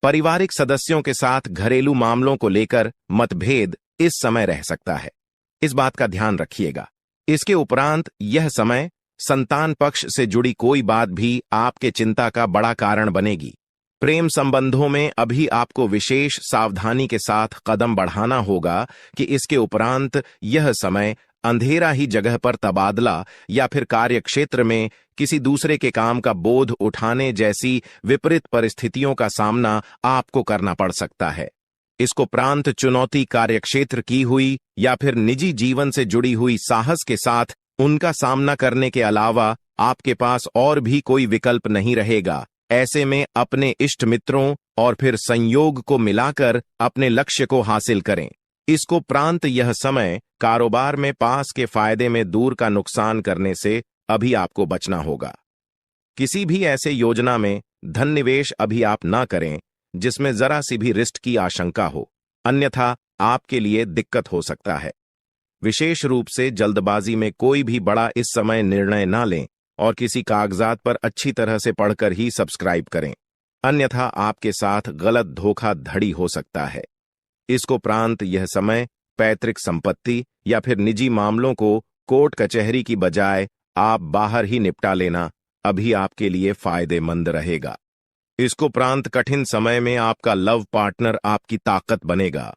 पारिवारिक सदस्यों के साथ घरेलू मामलों को लेकर मतभेद इस समय रह सकता है, इस बात का ध्यान रखिएगा। इसके उपरांत यह समय संतान पक्ष से जुड़ी कोई बात भी आपके चिंता का बड़ा कारण बनेगी। प्रेम संबंधों में अभी आपको विशेष सावधानी के साथ कदम बढ़ाना होगा कि इसके उपरांत यह समय अंधेरा ही जगह पर तबादला या फिर कार्य क्षेत्र में किसी दूसरे के काम का बोझ उठाने जैसी विपरीत परिस्थितियों का सामना आपको करना पड़ सकता है। इसको प्रांत चुनौती कार्यक्षेत्र की हुई या फिर निजी जीवन से जुड़ी हुई साहस के साथ उनका सामना करने के अलावा आपके पास और भी कोई विकल्प नहीं रहेगा। ऐसे में अपने इष्ट मित्रों और फिर संयोग को मिलाकर अपने लक्ष्य को हासिल करें। इसको प्रांत यह समय कारोबार में पास के फायदे में दूर का नुकसान करने से अभी आपको बचना होगा। किसी भी ऐसे योजना में धन निवेश अभी आप ना करें जिसमें जरा सी भी रिस्क की आशंका हो, अन्यथा आपके लिए दिक्कत हो सकता है। विशेष रूप से जल्दबाजी में कोई भी बड़ा इस समय निर्णय ना लें और किसी कागजात पर अच्छी तरह से पढ़कर ही सब्सक्राइब करें, अन्यथा आपके साथ गलत धोखाधड़ी हो सकता है। इसको उपरांत यह समय पैतृक संपत्ति या फिर निजी मामलों को कोर्ट कचहरी की बजाय आप बाहर ही निपटा लेना अभी आपके लिए फायदेमंद रहेगा। इसको उपरांत कठिन समय में आपका लव पार्टनर आपकी ताकत बनेगा।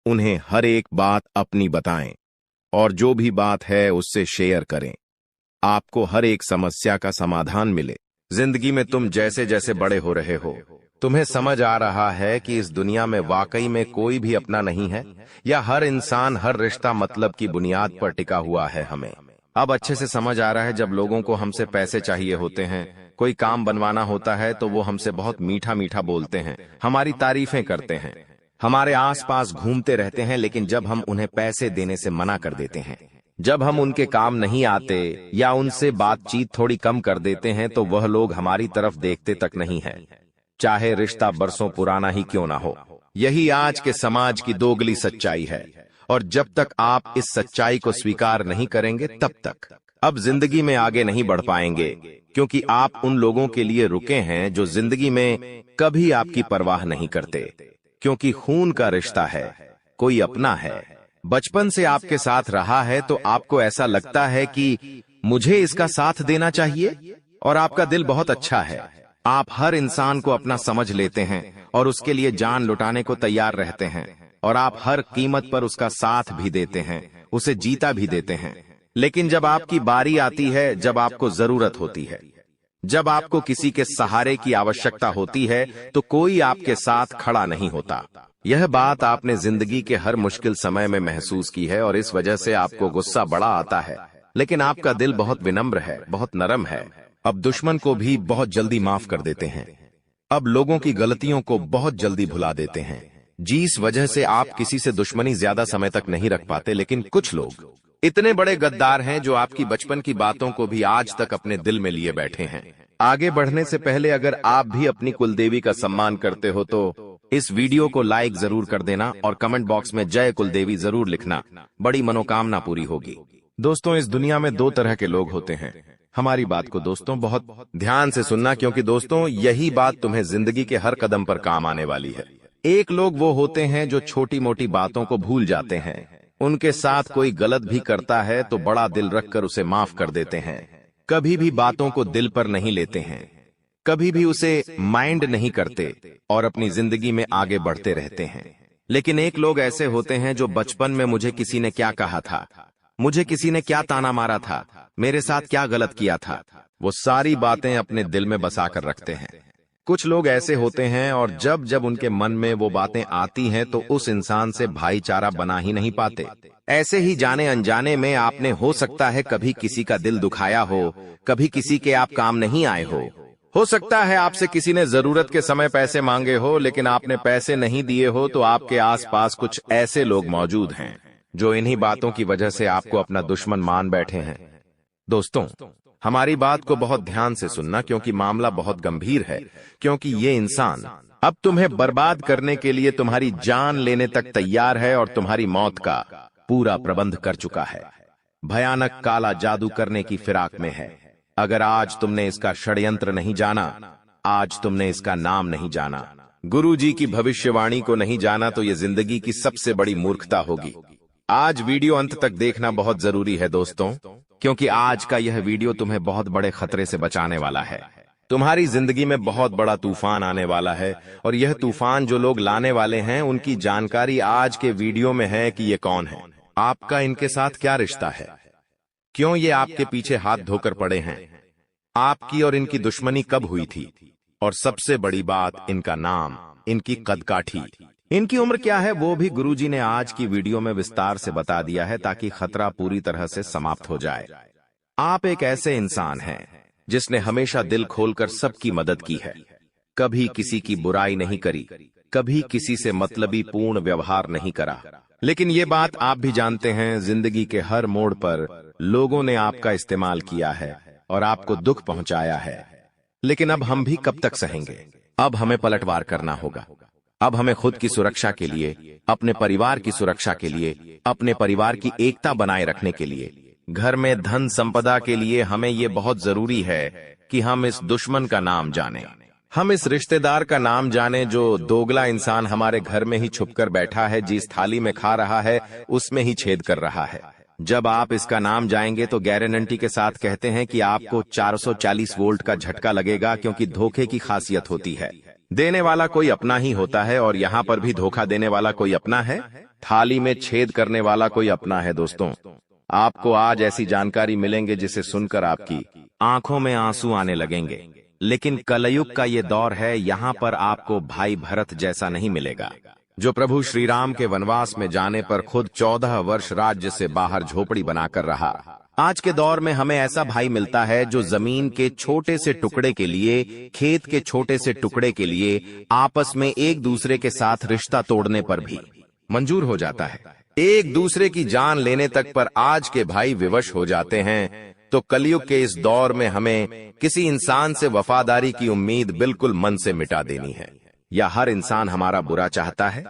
उन्हें हर एक बात अपनी बताएं और जो भी बात है उससे शेयर करें। आपको हर एक समस्या का समाधान मिले। जिंदगी में तुम जैसे जैसे बड़े हो रहे हो, तुम्हें समझ आ रहा है कि इस दुनिया में वाकई में कोई भी अपना नहीं है, या हर इंसान हर रिश्ता मतलब की बुनियाद पर टिका हुआ है। हमें अब अच्छे से समझ आ रहा है, जब लोगों को हमसे पैसे चाहिए होते हैं, कोई काम बनवाना होता है, तो वो हमसे बहुत मीठा मीठा बोलते हैं, हमारी तारीफें करते हैं, हमारे आसपास घूमते रहते हैं, लेकिन जब हम उन्हें पैसे देने से मना कर देते हैं, जब हम उनके काम नहीं आते या उनसे बातचीत थोड़ी कम कर देते हैं, तो वह लोग हमारी तरफ देखते तक नहीं है, चाहे रिश्ता बरसों पुराना ही क्यों ना हो। यही आज के समाज की दोगली सच्चाई है, और जब तक आप इस सच्चाई को स्वीकार नहीं करेंगे, तब तक अब जिंदगी में आगे नहीं बढ़ पाएंगे, क्योंकि आप उन लोगों के लिए रुके हैं जो जिंदगी में कभी आपकी परवाह नहीं करते, क्योंकि खून का रिश्ता है, कोई अपना है, बचपन से आपके साथ रहा है, तो आपको ऐसा लगता है कि मुझे इसका साथ देना चाहिए, और आपका दिल बहुत अच्छा है। आप हर इंसान को अपना समझ लेते हैं और उसके लिए जान लुटाने को तैयार रहते हैं, और आप हर कीमत पर उसका साथ भी देते हैं, उसे जीता भी देते हैं। लेकिन जब आपकी बारी आती है, जब आपको जरूरत होती है, जब आपको किसी के सहारे की आवश्यकता होती है, तो कोई आपके साथ खड़ा नहीं होता। यह बात आपने जिंदगी के हर मुश्किल समय में महसूस की है, और इस वजह से आपको गुस्सा बड़ा आता है, लेकिन आपका दिल बहुत विनम्र है, बहुत नरम है। अब दुश्मन को भी बहुत जल्दी माफ कर देते हैं, अब लोगों की गलतियों को बहुत जल्दी भुला देते हैं, जिस वजह से आप किसी से दुश्मनी ज्यादा समय तक नहीं रख पाते। लेकिन कुछ लोग इतने बड़े गद्दार हैं जो आपकी बचपन की बातों को भी आज तक अपने दिल में लिए बैठे हैं। आगे बढ़ने से पहले अगर आप भी अपनी कुलदेवी का सम्मान करते हो, तो इस वीडियो को लाइक जरूर कर देना और कमेंट बॉक्स में जय कुलदेवी जरूर लिखना, बड़ी मनोकामना पूरी होगी। दोस्तों, इस दुनिया में दो तरह के लोग होते हैं। हमारी बात को दोस्तों बहुत ध्यान से सुनना, क्योंकि दोस्तों यही बात तुम्हें जिंदगी के हर कदम पर काम आने वाली है। एक लोग वो होते हैं जो छोटी मोटी बातों को भूल जाते हैं, उनके साथ कोई गलत भी करता है तो बड़ा दिल रखकर उसे माफ कर देते हैं, कभी भी बातों को दिल पर नहीं लेते हैं, कभी भी उसे माइंड नहीं करते और अपनी जिंदगी में आगे बढ़ते रहते हैं। लेकिन एक लोग ऐसे होते हैं जो बचपन में मुझे किसी ने क्या कहा था, मुझे किसी ने क्या ताना मारा था, मेरे साथ क्या गलत किया था, वो सारी बातें अपने दिल में बसा कर रखते हैं। कुछ लोग ऐसे होते हैं और जब जब उनके मन में वो बातें आती हैं तो उस इंसान से भाईचारा बना ही नहीं पाते। ऐसे ही जाने अनजाने में आपने हो सकता है कभी किसी का दिल दुखाया हो, कभी किसी के आप काम नहीं आए हो सकता है आपसे किसी ने जरूरत के समय पैसे मांगे हो, लेकिन आपने पैसे नहीं दिए हो, तो आपके आसपास कुछ ऐसे लोग मौजूद हैं जो इन्हीं बातों की वजह से आपको अपना दुश्मन मान बैठे हैं। दोस्तों, हमारी बात को बहुत ध्यान से सुनना, क्योंकि मामला बहुत गंभीर है, क्योंकि ये इंसान अब तुम्हें बर्बाद करने के लिए तुम्हारी जान लेने तक तैयार है और तुम्हारी मौत का पूरा प्रबंध कर चुका है। भयानक काला जादू करने की फिराक में है। अगर आज तुमने इसका षड्यंत्र नहीं जाना, आज तुमने इसका नाम नहीं जाना, गुरुजी की भविष्यवाणी को नहीं जाना, तो ये जिंदगी की सबसे बड़ी मूर्खता होगी। आज वीडियो अंत तक देखना बहुत जरूरी है दोस्तों, क्योंकि आज का यह वीडियो तुम्हें बहुत बड़े खतरे से बचाने वाला है। तुम्हारी जिंदगी में बहुत बड़ा तूफान आने वाला है, और यह तूफान जो लोग लाने वाले हैं उनकी जानकारी आज के वीडियो में है कि ये कौन है, आपका इनके साथ क्या रिश्ता है, क्यों ये आपके पीछे हाथ धोकर पड़े हैं, आपकी और इनकी दुश्मनी कब हुई थी, और सबसे बड़ी बात, इनका नाम, इनकी कदकाठी, इनकी उम्र क्या है, वो भी गुरुजी ने आज की वीडियो में विस्तार से बता दिया है, ताकि खतरा पूरी तरह से समाप्त हो जाए। आप एक ऐसे इंसान हैं जिसने हमेशा दिल खोलकर सबकी मदद की है, कभी किसी की बुराई नहीं करी, कभी किसी से मतलबी पूर्ण व्यवहार नहीं करा। लेकिन ये बात आप भी जानते हैं, जिंदगी के हर मोड़ पर लोगों ने आपका इस्तेमाल किया है और आपको दुख पहुंचाया है। लेकिन अब हम भी कब तक सहेंगे? अब हमें पलटवार करना होगा। अब हमें खुद की सुरक्षा के लिए, अपने परिवार की सुरक्षा के लिए, अपने परिवार की एकता बनाए रखने के लिए, घर में धन संपदा के लिए हमें ये बहुत जरूरी है कि हम इस दुश्मन का नाम जाने। हम इस रिश्तेदार का नाम जाने जो दोगला इंसान हमारे घर में ही छुपकर बैठा है, जिस थाली में खा रहा है उसमें ही छेद कर रहा है। जब आप इसका नाम जाएंगे तो गारंटी के साथ कहते हैं कि आपको 440 वोल्ट का झटका लगेगा, क्योंकि धोखे की खासियत होती है। देने वाला कोई अपना ही होता है, और यहाँ पर भी धोखा देने वाला कोई अपना है, थाली में छेद करने वाला कोई अपना है। दोस्तों, आपको आज ऐसी जानकारी मिलेंगे जिसे सुनकर आपकी आंखों में आंसू आने लगेंगे। लेकिन कलयुग का ये दौर है, यहाँ पर आपको भाई भरत जैसा नहीं मिलेगा, जो प्रभु श्री राम के वनवास में जाने पर खुद 14 वर्ष राज्य से बाहर झोपड़ी बनाकर रहा। आज के दौर में हमें ऐसा भाई मिलता है जो जमीन के छोटे से टुकड़े के लिए, खेत के छोटे से टुकड़े के लिए आपस में एक दूसरे के साथ रिश्ता तोड़ने पर भी मंजूर हो जाता है, एक दूसरे की जान लेने तक पर आज के भाई विवश हो जाते हैं। तो कलयुग के इस दौर में हमें किसी इंसान से वफादारी की उम्मीद बिल्कुल मन से मिटा देनी है, या हर इंसान हमारा बुरा चाहता है।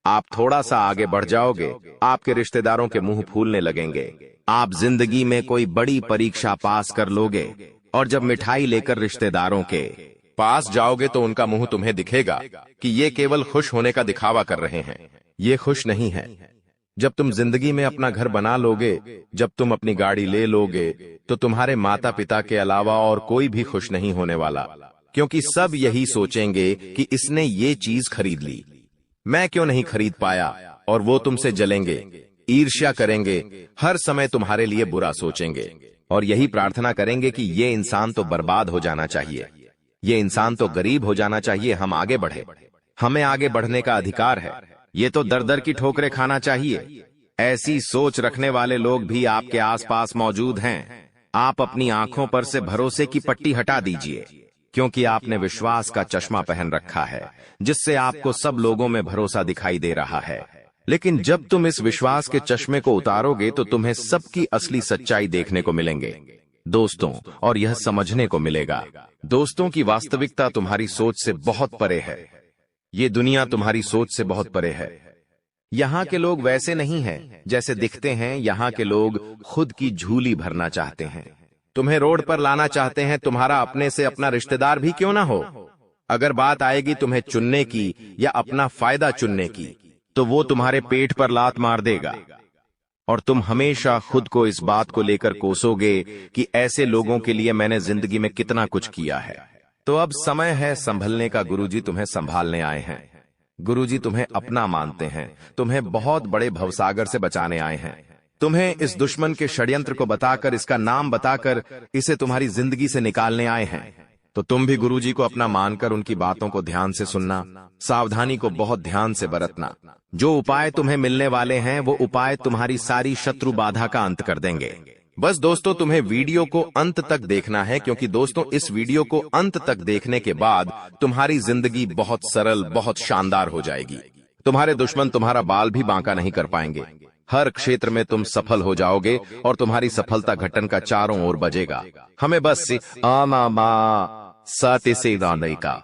आप थोड़ा सा आगे बढ़ जाओगे, आपके रिश्तेदारों के मुंह फूलने लगेंगे। आप जिंदगी में कोई बड़ी परीक्षा पास कर लोगे, और जब मिठाई लेकर रिश्तेदारों के पास जाओगे तो उनका मुंह तुम्हें दिखेगा कि ये केवल खुश होने का दिखावा कर रहे हैं, ये खुश नहीं है। जब तुम जिंदगी में अपना घर बना लोगे, जब तुम अपनी गाड़ी ले लोगे, तो तुम्हारे माता पिता के अलावा और कोई भी खुश नहीं होने वाला, क्योंकि सब यही सोचेंगे कि इसने ये चीज खरीद ली, मैं क्यों नहीं खरीद पाया, और वो तुमसे जलेंगे, ईर्ष्या करेंगे, हर समय तुम्हारे लिए बुरा सोचेंगे, और यही प्रार्थना करेंगे कि ये इंसान तो बर्बाद हो जाना चाहिए, ये इंसान तो गरीब हो जाना चाहिए, हम आगे बढ़े, हमें आगे बढ़ने का अधिकार है, ये तो दर दर की ठोकरें खाना चाहिए। ऐसी सोच रखने वाले लोग भी आपके आसपास मौजूद हैं। आप अपनी आंखों पर से भरोसे की पट्टी हटा दीजिए, क्योंकि आपने विश्वास का चश्मा पहन रखा है, जिससे आपको सब लोगों में भरोसा दिखाई दे रहा है। लेकिन जब तुम इस विश्वास के चश्मे को उतारोगे तो तुम्हें सबकी असली सच्चाई देखने को मिलेंगे दोस्तों, और यह समझने को मिलेगा दोस्तों की वास्तविकता तुम्हारी सोच से बहुत परे है। ये दुनिया तुम्हारी सोच से बहुत परे है। यहाँ के लोग वैसे नहीं हैं जैसे दिखते हैं। यहाँ के लोग खुद की झूली भरना चाहते हैं, तुम्हें रोड पर लाना चाहते हैं, तुम्हारा अपने से अपना रिश्तेदार भी क्यों ना हो। अगर बात आएगी तुम्हें चुनने की या अपना फायदा चुनने की, तो वो तुम्हारे पेट पर लात मार देगा, और तुम हमेशा खुद को इस बात को लेकर कोसोगे कि ऐसे लोगों के लिए मैंने जिंदगी में कितना कुछ किया है। तो अब समय है संभलने का। गुरुजी तुम्हें संभालने आए हैं। गुरुजी तुम्हें अपना मानते हैं, तुम्हें बहुत बड़े भवसागर से बचाने आए हैं। तुम्हें इस दुश्मन के षड्यंत्र को बताकर, इसका नाम बताकर इसे तुम्हारी जिंदगी से निकालने आए हैं। तो तुम भी गुरुजी को अपना मानकर उनकी बातों को ध्यान से सुनना, सावधानी को बहुत ध्यान से बरतना। जो उपाय तुम्हें मिलने वाले हैं वो उपाय तुम्हारी सारी शत्रु बाधा का अंत कर देंगे। बस दोस्तों, तुम्हें वीडियो को अंत तक देखना है, क्योंकि दोस्तों इस वीडियो को अंत तक देखने के बाद तुम्हारी जिंदगी बहुत सरल, बहुत शानदार हो जाएगी। तुम्हारे दुश्मन तुम्हारा बाल भी बांका नहीं कर पाएंगे। हर क्षेत्र में तुम सफल हो जाओगे, और तुम्हारी सफलता घटन का चारों ओर बजेगा। हमें बस सत्य से का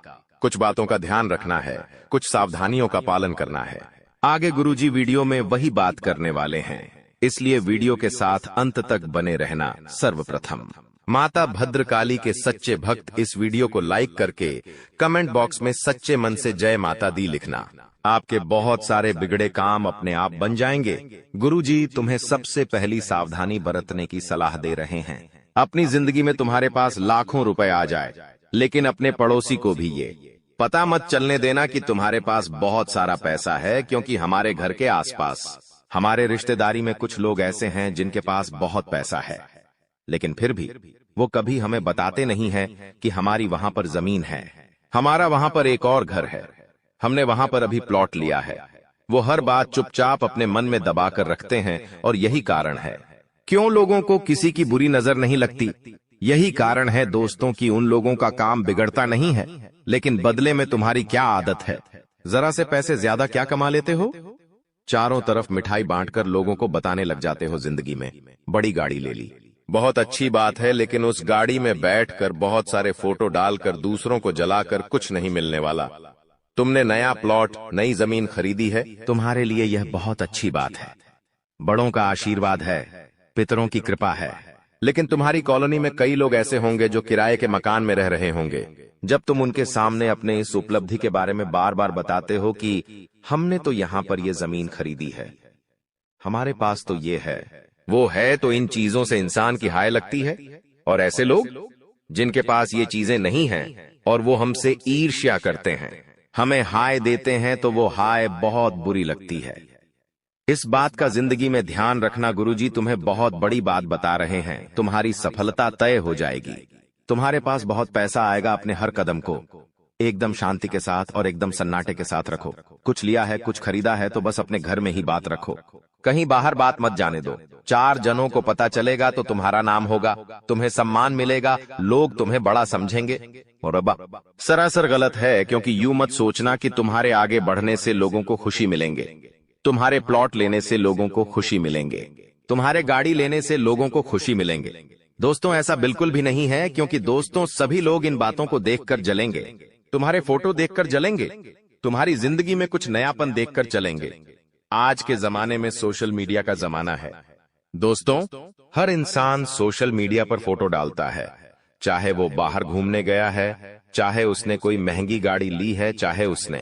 कुछ बातों का ध्यान रखना है, कुछ सावधानियों का पालन करना है। आगे गुरुजी वीडियो में वही बात करने वाले हैं, इसलिए वीडियो के साथ अंत तक बने रहना। सर्वप्रथम माता भद्रकाली के सच्चे भक्त इस वीडियो को लाइक करके कमेंट बॉक्स में सच्चे मन से जय माता दी लिखना। आपके बहुत सारे बिगड़े काम अपने आप बन जाएंगे। गुरुजी तुम्हें सबसे पहली सावधानी बरतने की सलाह दे रहे हैं। अपनी जिंदगी में तुम्हारे पास लाखों रुपए आ जाए, लेकिन अपने पड़ोसी को भी ये पता मत चलने देना कि तुम्हारे पास बहुत सारा पैसा है, क्योंकि हमारे घर के आसपास, हमारे रिश्तेदारी में कुछ लोग ऐसे हैं जिनके पास बहुत पैसा है, लेकिन फिर भी वो कभी हमें बताते नहीं हैं कि हमारी वहां पर जमीन है, हमारा वहां पर एक और घर है, हमने वहां पर अभी प्लॉट लिया है। वो हर बात चुपचाप अपने मन में दबा कर रखते हैं, और यही कारण है क्यों लोगों को किसी की बुरी नजर नहीं लगती। यही कारण है दोस्तों कि उन लोगों का काम बिगड़ता नहीं है, लेकिन बदले में तुम्हारी क्या आदत है। जरा से पैसे ज्यादा क्या कमा लेते हो, चारों तरफ मिठाई बांटकर लोगों को बताने लग जाते हो जिंदगी में बड़ी गाड़ी ले ली, बहुत अच्छी बात है, लेकिन उस गाड़ी में बैठकर बहुत सारे फोटो डालकर दूसरों को जलाकर कुछ नहीं मिलने वाला। तुमने नया प्लॉट, नई जमीन खरीदी है। तुम्हारे लिए यह बहुत अच्छी बात है। बड़ों का आशीर्वाद है, पितरों की कृपा है। लेकिन तुम्हारी कॉलोनी में कई लोग ऐसे होंगे जो किराए के मकान में रह रहे होंगे। जब तुम उनके सामने अपने इस उपलब्धि के बारे में बार बार बताते हो कि हमने तो यहाँ पर यह जमीन खरीदी है, हमारे पास तो ये है, वो है, तो इन चीजों से इंसान की हाय लगती है। और ऐसे लोग जिनके पास ये चीजें नहीं हैं और वो हमसे ईर्ष्या करते हैं, हमें हाय देते हैं, तो वो हाय बहुत बुरी लगती है। इस बात का जिंदगी में ध्यान रखना। गुरुजी तुम्हें बहुत बड़ी बात बता रहे हैं। तुम्हारी सफलता तय हो जाएगी। तुम्हारे पास बहुत पैसा आएगा। अपने हर कदम को एकदम शांति के साथ और एकदम सन्नाटे के साथ रखो। कुछ लिया है, कुछ खरीदा है, तो बस अपने घर में ही बात रखो, कहीं बाहर बात मत जाने दो। 4 जनों को पता चलेगा तो तुम्हारा नाम होगा, तुम्हें सम्मान मिलेगा, लोग तुम्हें बड़ा समझेंगे। और अब सरासर गलत है, क्योंकि यूं मत सोचना कि तुम्हारे आगे बढ़ने से लोगों को खुशी मिलेंगे, तुम्हारे प्लॉट लेने से लोगों को खुशी मिलेंगे, तुम्हारे गाड़ी लेने से लोगों को खुशी मिलेंगे। दोस्तों, ऐसा बिल्कुल भी नहीं है, क्योंकि दोस्तों सभी लोग इन बातों को देखकर जलेंगे। तुम्हारे फोटो देखकर जलेंगे, तुम्हारी जिंदगी में कुछ नयापन देखकर चलेंगे। आज के जमाने में सोशल मीडिया का जमाना है। दोस्तों, हर इंसान सोशल मीडिया पर फोटो डालता है, चाहे वो बाहर घूमने गया है, चाहे उसने कोई महंगी गाड़ी ली है, चाहे उसने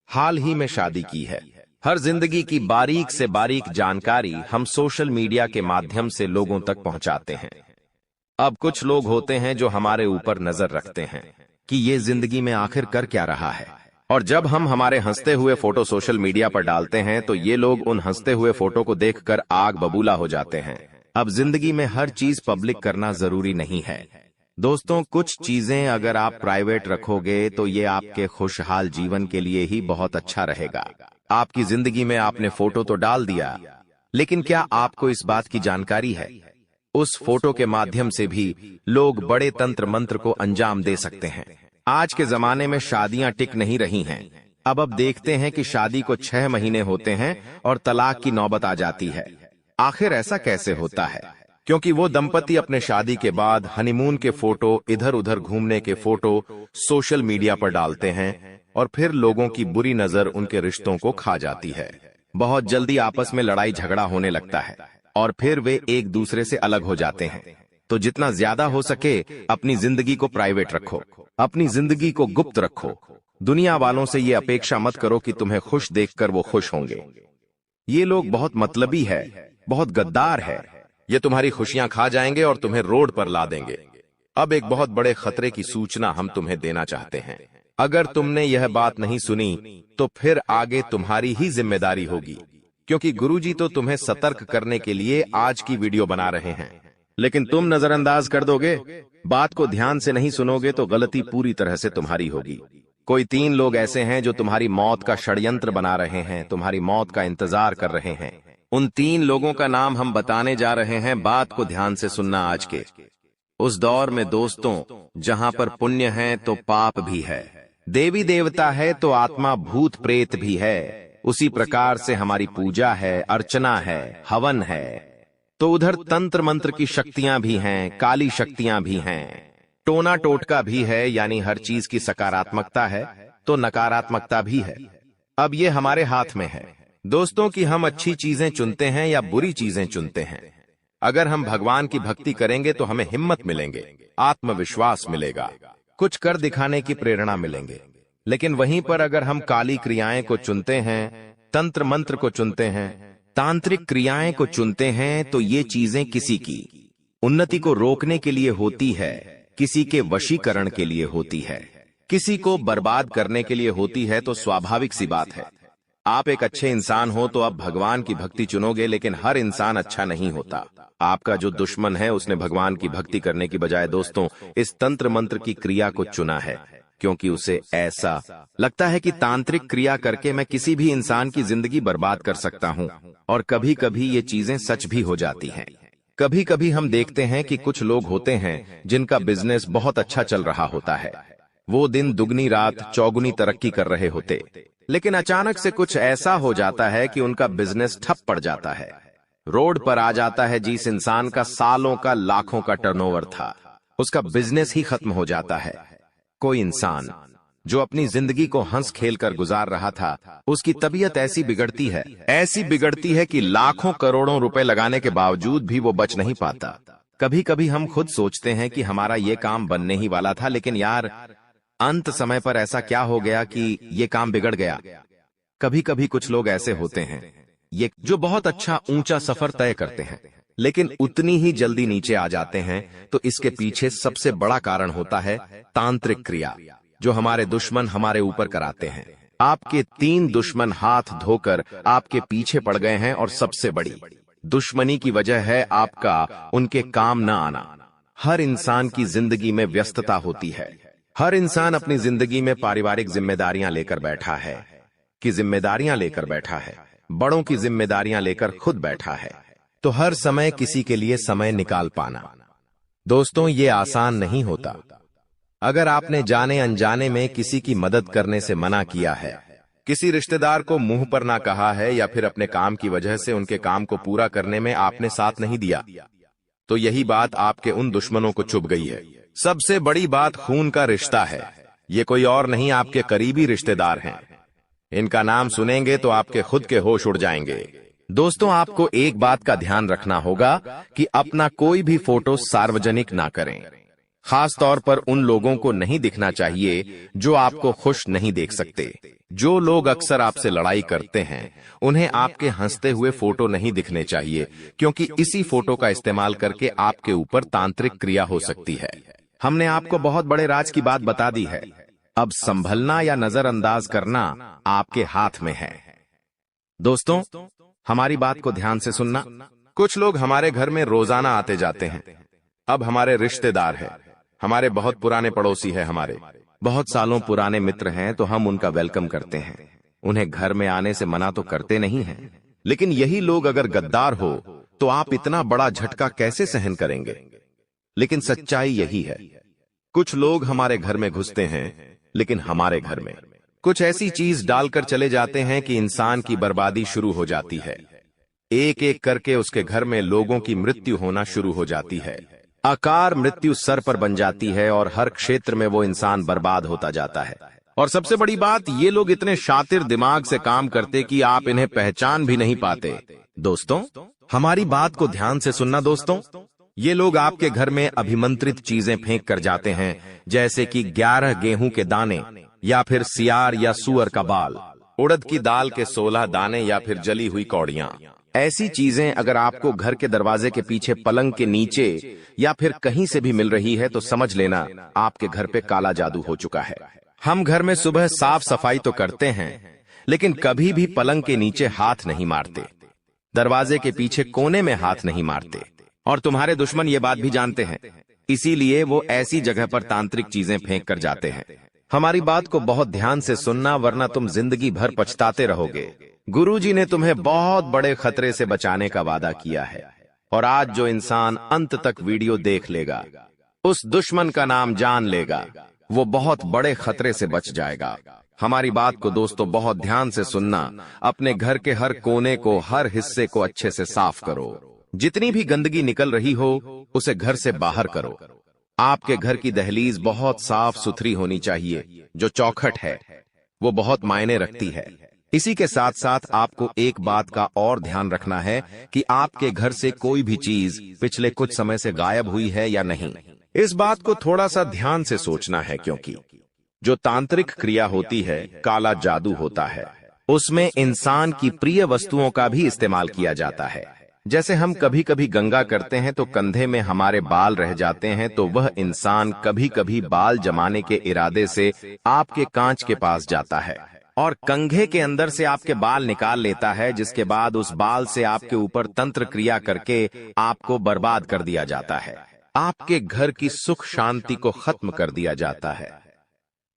हाल ही में शादी की है। हर जिंदगी की बारीक से बारीक जानकारी हम सोशल मीडिया के माध्यम से लोगों तक पहुंचाते हैं। अब कुछ लोग होते हैं जो हमारे ऊपर नजर रखते हैं कि ये जिंदगी में आखिर कर क्या रहा है, और जब हम हमारे हंसते हुए फोटो सोशल मीडिया पर डालते हैं तो ये लोग उन हंसते हुए फोटो को देखकर आग बबूला हो जाते हैं। अब जिंदगी में हर चीज पब्लिक करना जरूरी नहीं है। दोस्तों, कुछ चीजें अगर आप प्राइवेट रखोगे तो ये आपके खुशहाल जीवन के लिए ही बहुत अच्छा रहेगा। आपकी जिंदगी में आपने फोटो तो डाल दिया, लेकिन क्या आपको इस बात की जानकारी है, उस फोटो के माध्यम से भी लोग बड़े तंत्र मंत्र को अंजाम दे सकते हैं। आज के जमाने में शादियां टिक नहीं रही हैं। अब देखते हैं कि शादी को 6 महीने होते हैं और तलाक की नौबत आ जाती है। आखिर ऐसा कैसे होता है? क्योंकि वो दंपति अपने शादी के बाद हनीमून के फोटो, इधर उधर घूमने के फोटो सोशल मीडिया पर डालते हैं और फिर लोगों की बुरी नजर उनके रिश्तों को खा जाती है। बहुत जल्दी आपस में लड़ाई झगड़ा होने लगता है और फिर वे एक दूसरे से अलग हो जाते हैं। तो जितना ज्यादा हो सके अपनी जिंदगी को प्राइवेट रखो, अपनी जिंदगी को गुप्त रखो। दुनिया वालों से ये अपेक्षा मत करो कि तुम्हें खुश देखकर वो खुश होंगे। ये लोग बहुत मतलबी है, बहुत गद्दार है। ये तुम्हारी खुशियां खा जाएंगे और तुम्हें रोड पर ला देंगे। अब एक बहुत बड़े खतरे की सूचना हम तुम्हें देना चाहते हैं। अगर तुमने यह बात नहीं सुनी तो फिर आगे तुम्हारी ही जिम्मेदारी होगी, क्योंकि गुरुजी तो तुम्हें सतर्क करने के लिए आज की वीडियो बना रहे हैं, लेकिन तुम नजरअंदाज कर दोगे, बात को ध्यान से नहीं सुनोगे तो गलती पूरी तरह से तुम्हारी होगी। कोई 3 लोग ऐसे हैं जो तुम्हारी मौत का षड्यंत्र बना रहे हैं, तुम्हारी मौत का इंतजार कर रहे हैं। उन 3 लोगों का नाम हम बताने जा रहे हैं। बात को ध्यान से सुनना। आज के उस दौर में दोस्तों, जहां पर पुण्य है तो पाप भी है, देवी देवता है तो आत्मा भूत प्रेत भी है, उसी प्रकार से हमारी पूजा है, अर्चना है, हवन है, तो उधर तंत्र मंत्र की शक्तियां भी हैं, काली शक्तियां भी हैं, टोना टोटका भी है। यानी हर चीज की सकारात्मकता है तो नकारात्मकता भी है। अब ये हमारे हाथ में है दोस्तों कि हम अच्छी चीजें चुनते हैं या बुरी चीजें चुनते हैं। अगर हम भगवान की भक्ति करेंगे तो हमें हिम्मत मिलेंगे, आत्मविश्वास मिलेगा, कुछ कर दिखाने की प्रेरणा मिलेंगे। लेकिन वहीं पर अगर हम काली क्रियाएं को चुनते हैं, तंत्र मंत्र को चुनते हैं, तांत्रिक क्रियाएं को चुनते हैं, तो ये चीजें किसी की उन्नति को रोकने के लिए होती है, किसी के वशीकरण के लिए होती है, किसी को बर्बाद करने के लिए होती है। तो स्वाभाविक सी बात है, आप एक अच्छे इंसान हो तो आप भगवान की भक्ति चुनोगे, लेकिन हर इंसान अच्छा नहीं होता। आपका जो दुश्मन है उसने भगवान की भक्ति करने की बजाय दोस्तों इस तंत्र मंत्र की क्रिया को चुना है, क्योंकि उसे ऐसा लगता है कि तांत्रिक क्रिया करके मैं किसी भी इंसान की जिंदगी बर्बाद कर सकता हूं। और कभी कभी ये चीजें सच भी हो जाती हैं। कभी कभी हम देखते हैं कि कुछ लोग होते हैं जिनका बिजनेस बहुत अच्छा चल रहा होता है, वो दिन दुगनी रात चौगुनी तरक्की कर रहे होते, लेकिन अचानक से कुछ ऐसा हो जाता है कि उनका बिजनेस ठप पड़ जाता है। रोड पर आ जाता है जिस इंसान का सालों का लाखों का टर्नओवर था, उसका बिजनेस ही खत्म हो जाता है। कोई इंसान जो अपनी जिंदगी को हंस खेल कर गुजार रहा था, उसकी तबीयत ऐसी बिगड़ती है कि लाखों करोड़ों रुपए लगाने के बावजूद भी वो बच नहीं पाता। कभी कभी हम खुद सोचते हैं कि हमारा ये काम बनने ही वाला था, लेकिन यार अंत समय पर ऐसा क्या हो गया कि ये काम बिगड़ गया। कभी कभी कुछ लोग ऐसे होते हैं ये जो बहुत अच्छा ऊंचा सफर तय करते हैं, लेकिन उतनी ही जल्दी नीचे आ जाते हैं। तो इसके पीछे सबसे बड़ा कारण होता है तांत्रिक क्रिया, जो हमारे दुश्मन हमारे ऊपर कराते हैं। आपके 3 दुश्मन हाथ धोकर आपके पीछे पड़ गए हैं, और सबसे बड़ी दुश्मनी की वजह है आपका उनके काम न आना। हर इंसान की जिंदगी में व्यस्तता होती है। हर इंसान अपनी जिंदगी में पारिवारिक जिम्मेदारियां लेकर बैठा है, बड़ों की जिम्मेदारियां लेकर खुद बैठा है। तो हर समय किसी के लिए समय निकाल पाना, दोस्तों, ये आसान नहीं होता। अगर आपने जाने अनजाने में किसी की मदद करने से मना किया है, किसी रिश्तेदार को मुंह पर ना कहा है, या फिर अपने काम की वजह से उनके काम को पूरा करने में आपने साथ नहीं दिया, तो यही बात आपके उन दुश्मनों को चुभ गई है। सबसे बड़ी बात खून का रिश्ता है। ये कोई और नहीं, आपके करीबी रिश्तेदार हैं। इनका नाम सुनेंगे तो आपके खुद के होश उड़ जाएंगे। दोस्तों, आपको एक बात का ध्यान रखना होगा कि अपना कोई भी फोटो सार्वजनिक ना करें। खास तौर पर उन लोगों को नहीं दिखना चाहिए जो आपको खुश नहीं देख सकते। जो लोग अक्सर आपसे लड़ाई करते हैं, उन्हें आपके हंसते हुए फोटो नहीं दिखने चाहिए, क्योंकि इसी फोटो का इस्तेमाल करके आपके ऊपर तांत्रिक क्रिया हो सकती है। हमने आपको बहुत बड़े राज की बात बता दी है। अब संभलना या नजरअंदाज करना आपके हाथ में है। दोस्तों, हमारी बात को ध्यान से सुनना। कुछ लोग हमारे घर में रोजाना आते जाते हैं। अब हमारे रिश्तेदार हैं, हमारे बहुत पुराने पड़ोसी हैं, हमारे बहुत सालों पुराने मित्र हैं, तो हम उनका वेलकम करते हैं। उन्हें घर में आने से मना तो करते नहीं हैं, लेकिन यही लोग अगर गद्दार हो तो आप इतना बड़ा झटका कैसे सहन करेंगे। लेकिन सच्चाई यही है, कुछ लोग हमारे घर में घुसते हैं, लेकिन हमारे घर में कुछ ऐसी चीज डालकर चले जाते हैं कि इंसान की बर्बादी शुरू हो जाती है। एक एक करके उसके घर में लोगों की मृत्यु होना शुरू हो जाती है। आकार मृत्यु सर पर बन जाती है, और हर क्षेत्र में वो इंसान बर्बाद होता जाता है। और सबसे बड़ी बात, ये लोग इतने शातिर दिमाग से काम करते कि आप इन्हें पहचान भी नहीं पाते। दोस्तों, हमारी बात को ध्यान से सुनना। दोस्तों, ये लोग आपके घर में अभिमंत्रित चीजें फेंक कर जाते हैं, जैसे कि 11 गेहूं के दाने, या फिर सियार या सूअर का बाल, उड़द की दाल के 16 दाने, या फिर जली हुई कौड़ियां। ऐसी चीजें अगर आपको घर के दरवाजे के पीछे, पलंग के नीचे, या फिर कहीं से भी मिल रही है, तो समझ लेना आपके घर पे काला जादू हो चुका है। हम घर में सुबह साफ सफाई तो करते हैं, लेकिन कभी भी पलंग के नीचे हाथ नहीं मारते, दरवाजे के पीछे कोने में हाथ नहीं मारते। और तुम्हारे दुश्मन ये बात भी जानते हैं, इसीलिए वो ऐसी जगह पर तांत्रिक चीजें फेंक कर जाते हैं। हमारी बात को बहुत ध्यान से सुनना, वरना तुम जिंदगी भर पछताते रहोगे। गुरुजी ने तुम्हें बहुत बड़े खतरे से बचाने का वादा किया है, और आज जो इंसान अंत तक वीडियो देख लेगा, उस दुश्मन का नाम जान लेगा, वो बहुत बड़े खतरे से बच जाएगा। हमारी बात को दोस्तों बहुत ध्यान से सुनना। अपने घर के हर कोने को, हर हिस्से को अच्छे से साफ करो। जितनी भी गंदगी निकल रही हो, उसे घर से बाहर करो। आपके घर की दहलीज बहुत साफ सुथरी होनी चाहिए। जो चौखट है वो बहुत मायने रखती है। इसी के साथ साथ आपको एक बात का और ध्यान रखना है कि आपके घर से कोई भी चीज पिछले कुछ समय से गायब हुई है या नहीं। इस बात को थोड़ा सा ध्यान से सोचना है, क्योंकि जो तांत्रिक क्रिया होती है, काला जादू होता है, उसमें इंसान की प्रिय वस्तुओं का भी इस्तेमाल किया जाता है। जैसे हम कभी कभी गंगा करते हैं तो कंधे में हमारे बाल रह जाते हैं, तो वह इंसान कभी कभी बाल जमाने के इरादे से आपके कांच के पास जाता है और कंघे के अंदर से आपके बाल निकाल लेता है, जिसके बाद उस बाल से आपके ऊपर तंत्र क्रिया करके आपको बर्बाद कर दिया जाता है। आपके घर की सुख शांति को खत्म कर दिया जाता है।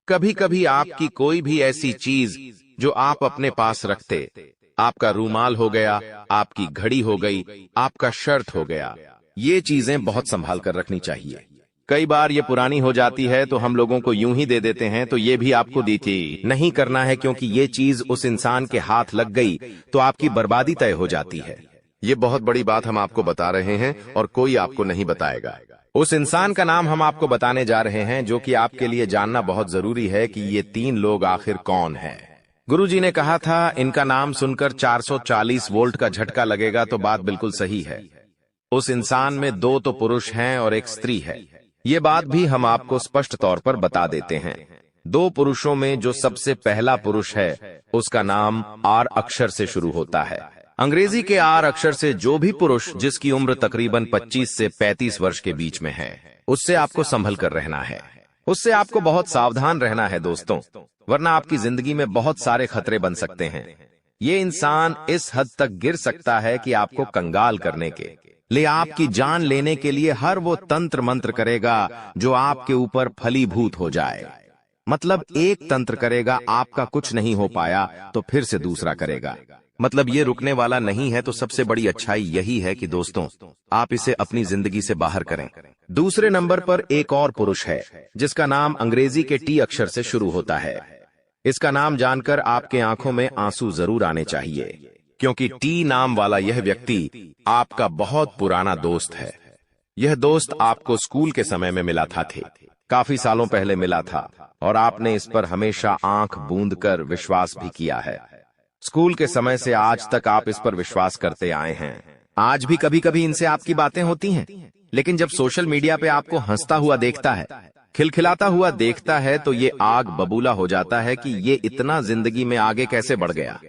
कभी कभी आपकी कोई भी ऐसी चीज जो आप अपने पास रखते, आपका रूमाल हो गया, आपकी घड़ी हो गई, आपका शर्ट हो गया, ये चीजें बहुत संभाल कर रखनी चाहिए। कई बार ये पुरानी हो जाती है तो हम लोगों को यूं ही दे देते हैं, तो ये भी आपको दी थी नहीं करना है, क्योंकि ये चीज उस इंसान के हाथ लग गई तो आपकी बर्बादी तय हो जाती है। ये बहुत बड़ी बात हम आपको बता रहे हैं और कोई आपको नहीं बताएगा। उस इंसान का नाम हम आपको बताने जा रहे हैं जो कि आपके लिए जानना बहुत जरूरी है कि ये 3 लोग आखिर कौन हैं। गुरुजी ने कहा था इनका नाम सुनकर 440 वोल्ट का झटका लगेगा, तो बात बिल्कुल सही है। उस इंसान में 2 तो पुरुष हैं और एक स्त्री है। ये बात भी हम आपको स्पष्ट तौर पर बता देते हैं। 2 पुरुषों में जो सबसे पहला पुरुष है उसका नाम आर अक्षर से शुरू होता है। अंग्रेजी के आर अक्षर से जो भी पुरुष जिसकी उम्र तकरीबन 25 से 35 वर्ष के बीच में है, उससे आपको संभल कर रहना है। उससे आपको बहुत सावधान रहना है दोस्तों, वरना आपकी जिंदगी में बहुत सारे खतरे बन सकते हैं। ये इंसान इस हद तक गिर सकता है कि आपको कंगाल करने के लिए, आपकी जान लेने के लिए हर वो तंत्र मंत्र करेगा जो आपके ऊपर फलीभूत हो जाए। मतलब एक तंत्र करेगा, आपका कुछ नहीं हो पाया तो फिर से दूसरा करेगा। मतलब ये रुकने वाला नहीं है। तो सबसे बड़ी अच्छाई यही है कि दोस्तों आप इसे अपनी जिंदगी से बाहर करें। दूसरे नंबर पर एक और पुरुष है जिसका नाम अंग्रेजी के टी अक्षर से शुरू होता है। इसका नाम जानकर आपके आंखों में आंसू जरूर आने चाहिए, क्योंकि टी नाम वाला यह व्यक्ति आपका बहुत पुराना दोस्त है। यह दोस्त आपको स्कूल के समय में मिला था, काफी सालों पहले मिला था, और आपने इस पर हमेशा आंख बूंद कर विश्वास भी किया है। स्कूल के समय से आज तक आप इस पर विश्वास करते आए हैं। आज भी कभी कभी इनसे आपकी बातें होती हैं, लेकिन जब सोशल मीडिया पे आपको हंसता हुआ देखता है, खिलखिलाता हुआ देखता है, तो ये आग बबूला हो जाता है कि ये इतना जिंदगी में आगे कैसे बढ़ गया।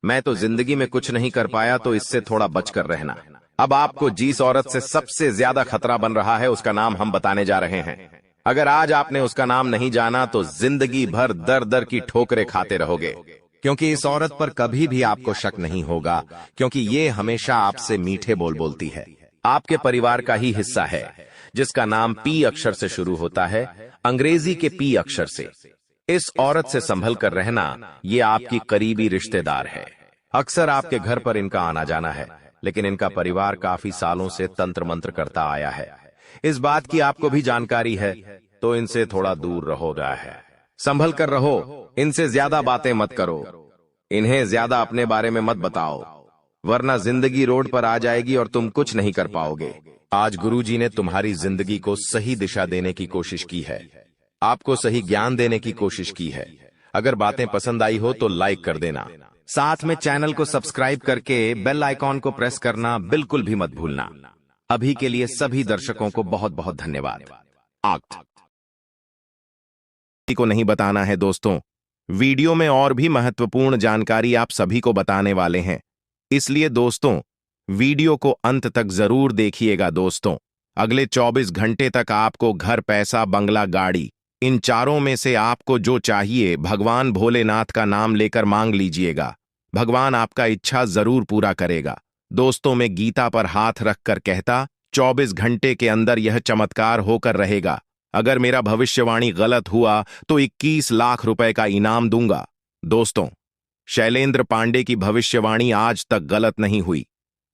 मैं तो जिंदगी में कुछ नहीं कर पाया, तो इससे थोड़ा बचकर रहना। अब आपको जिस औरत से सबसे ज्यादा खतरा बन रहा है उसका नाम हम बताने जा रहे हैं। अगर आज आपने उसका नाम नहीं जाना तो जिंदगी भर दर दर की ठोकरें खाते रहोगे, क्योंकि इस औरत पर कभी भी आपको शक नहीं होगा, क्योंकि ये हमेशा आपसे मीठे बोल बोलती है। आपके परिवार का ही हिस्सा है, जिसका नाम पी अक्षर से शुरू होता है, अंग्रेजी के पी अक्षर से। इस औरत से संभल कर रहना, ये आपकी करीबी रिश्तेदार है। अक्सर आपके घर पर इनका आना जाना है, लेकिन इनका परिवार काफी सालों से तंत्र मंत्र करता आया है। इस बात की आपको भी जानकारी है, तो इनसे थोड़ा दूर रहो है। संभल कर रहो, इनसे ज्यादा बातें मत करो, इन्हें ज्यादा अपने बारे में मत बताओ, वरना जिंदगी रोड पर आ जाएगी और तुम कुछ नहीं कर पाओगे। आज गुरुजी ने तुम्हारी जिंदगी को सही दिशा देने की कोशिश की है, आपको सही ज्ञान देने की कोशिश की है। अगर बातें पसंद आई हो तो लाइक कर देना, साथ में चैनल को सब्सक्राइब करके बेल आइकॉन को प्रेस करना बिल्कुल भी मत भूलना। अभी के लिए सभी दर्शकों को बहुत बहुत धन्यवाद। को नहीं बताना है दोस्तों, वीडियो में और भी महत्वपूर्ण जानकारी आप सभी को बताने वाले हैं, इसलिए दोस्तों वीडियो को अंत तक जरूर देखिएगा। दोस्तों अगले 24 घंटे तक आपको घर, पैसा, बंगला, गाड़ी, इन चारों में से आपको जो चाहिए भगवान भोलेनाथ का नाम लेकर मांग लीजिएगा। भगवान आपका इच्छा जरूर पूरा करेगा। दोस्तों मैं गीता पर हाथ रखकर कहता 24 घंटे के अंदर यह चमत्कार होकर रहेगा। अगर मेरा भविष्यवाणी गलत हुआ तो 21 लाख रुपए का इनाम दूंगा। दोस्तों शैलेंद्र पांडे की भविष्यवाणी आज तक गलत नहीं हुई,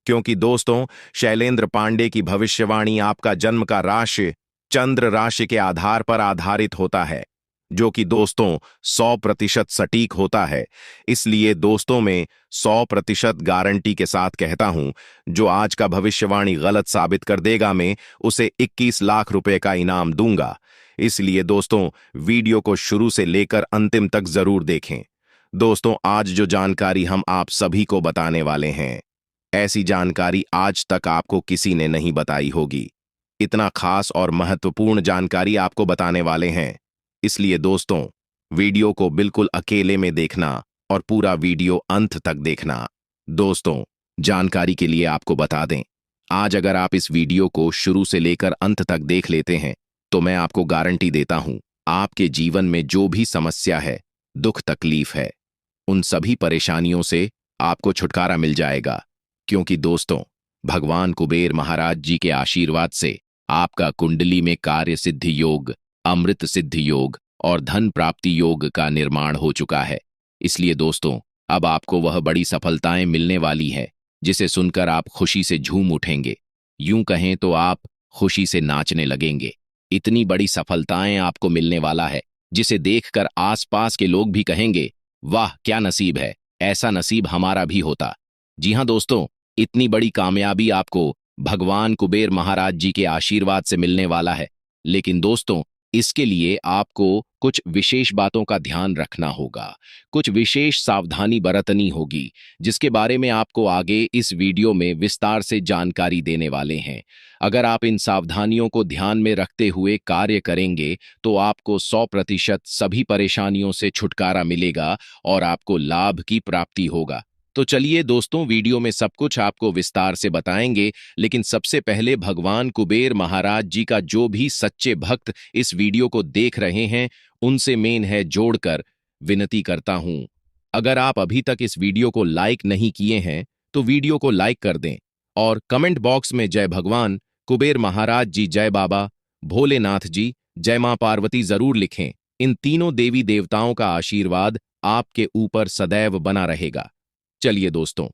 क्योंकि दोस्तों शैलेंद्र पांडे की भविष्यवाणी आपका जन्म का राशि चंद्र राशि के आधार पर आधारित होता है, जो कि दोस्तों 100% सटीक होता है। इसलिए दोस्तों मैं 100% गारंटी के साथ कहता हूं, जो आज का भविष्यवाणी गलत साबित कर देगा मैं उसे 21 लाख रुपए का इनाम दूंगा। इसलिए दोस्तों वीडियो को शुरू से लेकर अंतिम तक जरूर देखें। दोस्तों आज जो जानकारी हम आप सभी को बताने वाले हैं, ऐसी जानकारी आज तक आपको किसी ने नहीं बताई होगी। इतना खास और महत्वपूर्ण जानकारी आपको बताने वाले हैं, इसलिए दोस्तों वीडियो को बिल्कुल अकेले में देखना और पूरा वीडियो अंत तक देखना। दोस्तों जानकारी के लिए आपको बता दें, आज अगर आप इस वीडियो को शुरू से लेकर अंत तक देख लेते हैं तो मैं आपको गारंटी देता हूं, आपके जीवन में जो भी समस्या है, दुख तकलीफ है, उन सभी परेशानियों से आपको छुटकारा मिल जाएगा। क्योंकि दोस्तों भगवान कुबेर महाराज जी के आशीर्वाद से आपका कुंडली में कार्य सिद्धि योग, अमृत सिद्धि योग और धन प्राप्ति योग का निर्माण हो चुका है। इसलिए दोस्तों अब आपको वह बड़ी सफलताएं मिलने वाली है जिसे सुनकर आप खुशी से झूम उठेंगे। यूं कहें तो आप खुशी से नाचने लगेंगे। इतनी बड़ी सफलताएं आपको मिलने वाला है जिसे देखकर आसपास के लोग भी कहेंगे, वाह क्या नसीब है, ऐसा नसीब हमारा भी होता। जी हां दोस्तों, इतनी बड़ी कामयाबी आपको भगवान कुबेर महाराज जी के आशीर्वाद से मिलने वाला है। लेकिन दोस्तों, इसके लिए आपको कुछ विशेष बातों का ध्यान रखना होगा, कुछ विशेष सावधानी बरतनी होगी, जिसके बारे में आपको आगे इस वीडियो में विस्तार से जानकारी देने वाले हैं। अगर आप इन सावधानियों को ध्यान में रखते हुए कार्य करेंगे तो आपको 100% सभी परेशानियों से छुटकारा मिलेगा और आपको लाभ की प्राप्ति होगा। तो चलिए दोस्तों, वीडियो में सब कुछ आपको विस्तार से बताएंगे, लेकिन सबसे पहले भगवान कुबेर महाराज जी का जो भी सच्चे भक्त इस वीडियो को देख रहे हैं, उनसे मेन है जोड़कर विनती करता हूं, अगर आप अभी तक इस वीडियो को लाइक नहीं किए हैं तो वीडियो को लाइक कर दें और कमेंट बॉक्स में जय भगवान कुबेर महाराज जी, जय बाबा भोलेनाथ जी, जय मां पार्वती जरूर लिखें। इन तीनों देवी देवताओं का आशीर्वाद आपके ऊपर सदैव बना रहेगा। चलिए दोस्तों,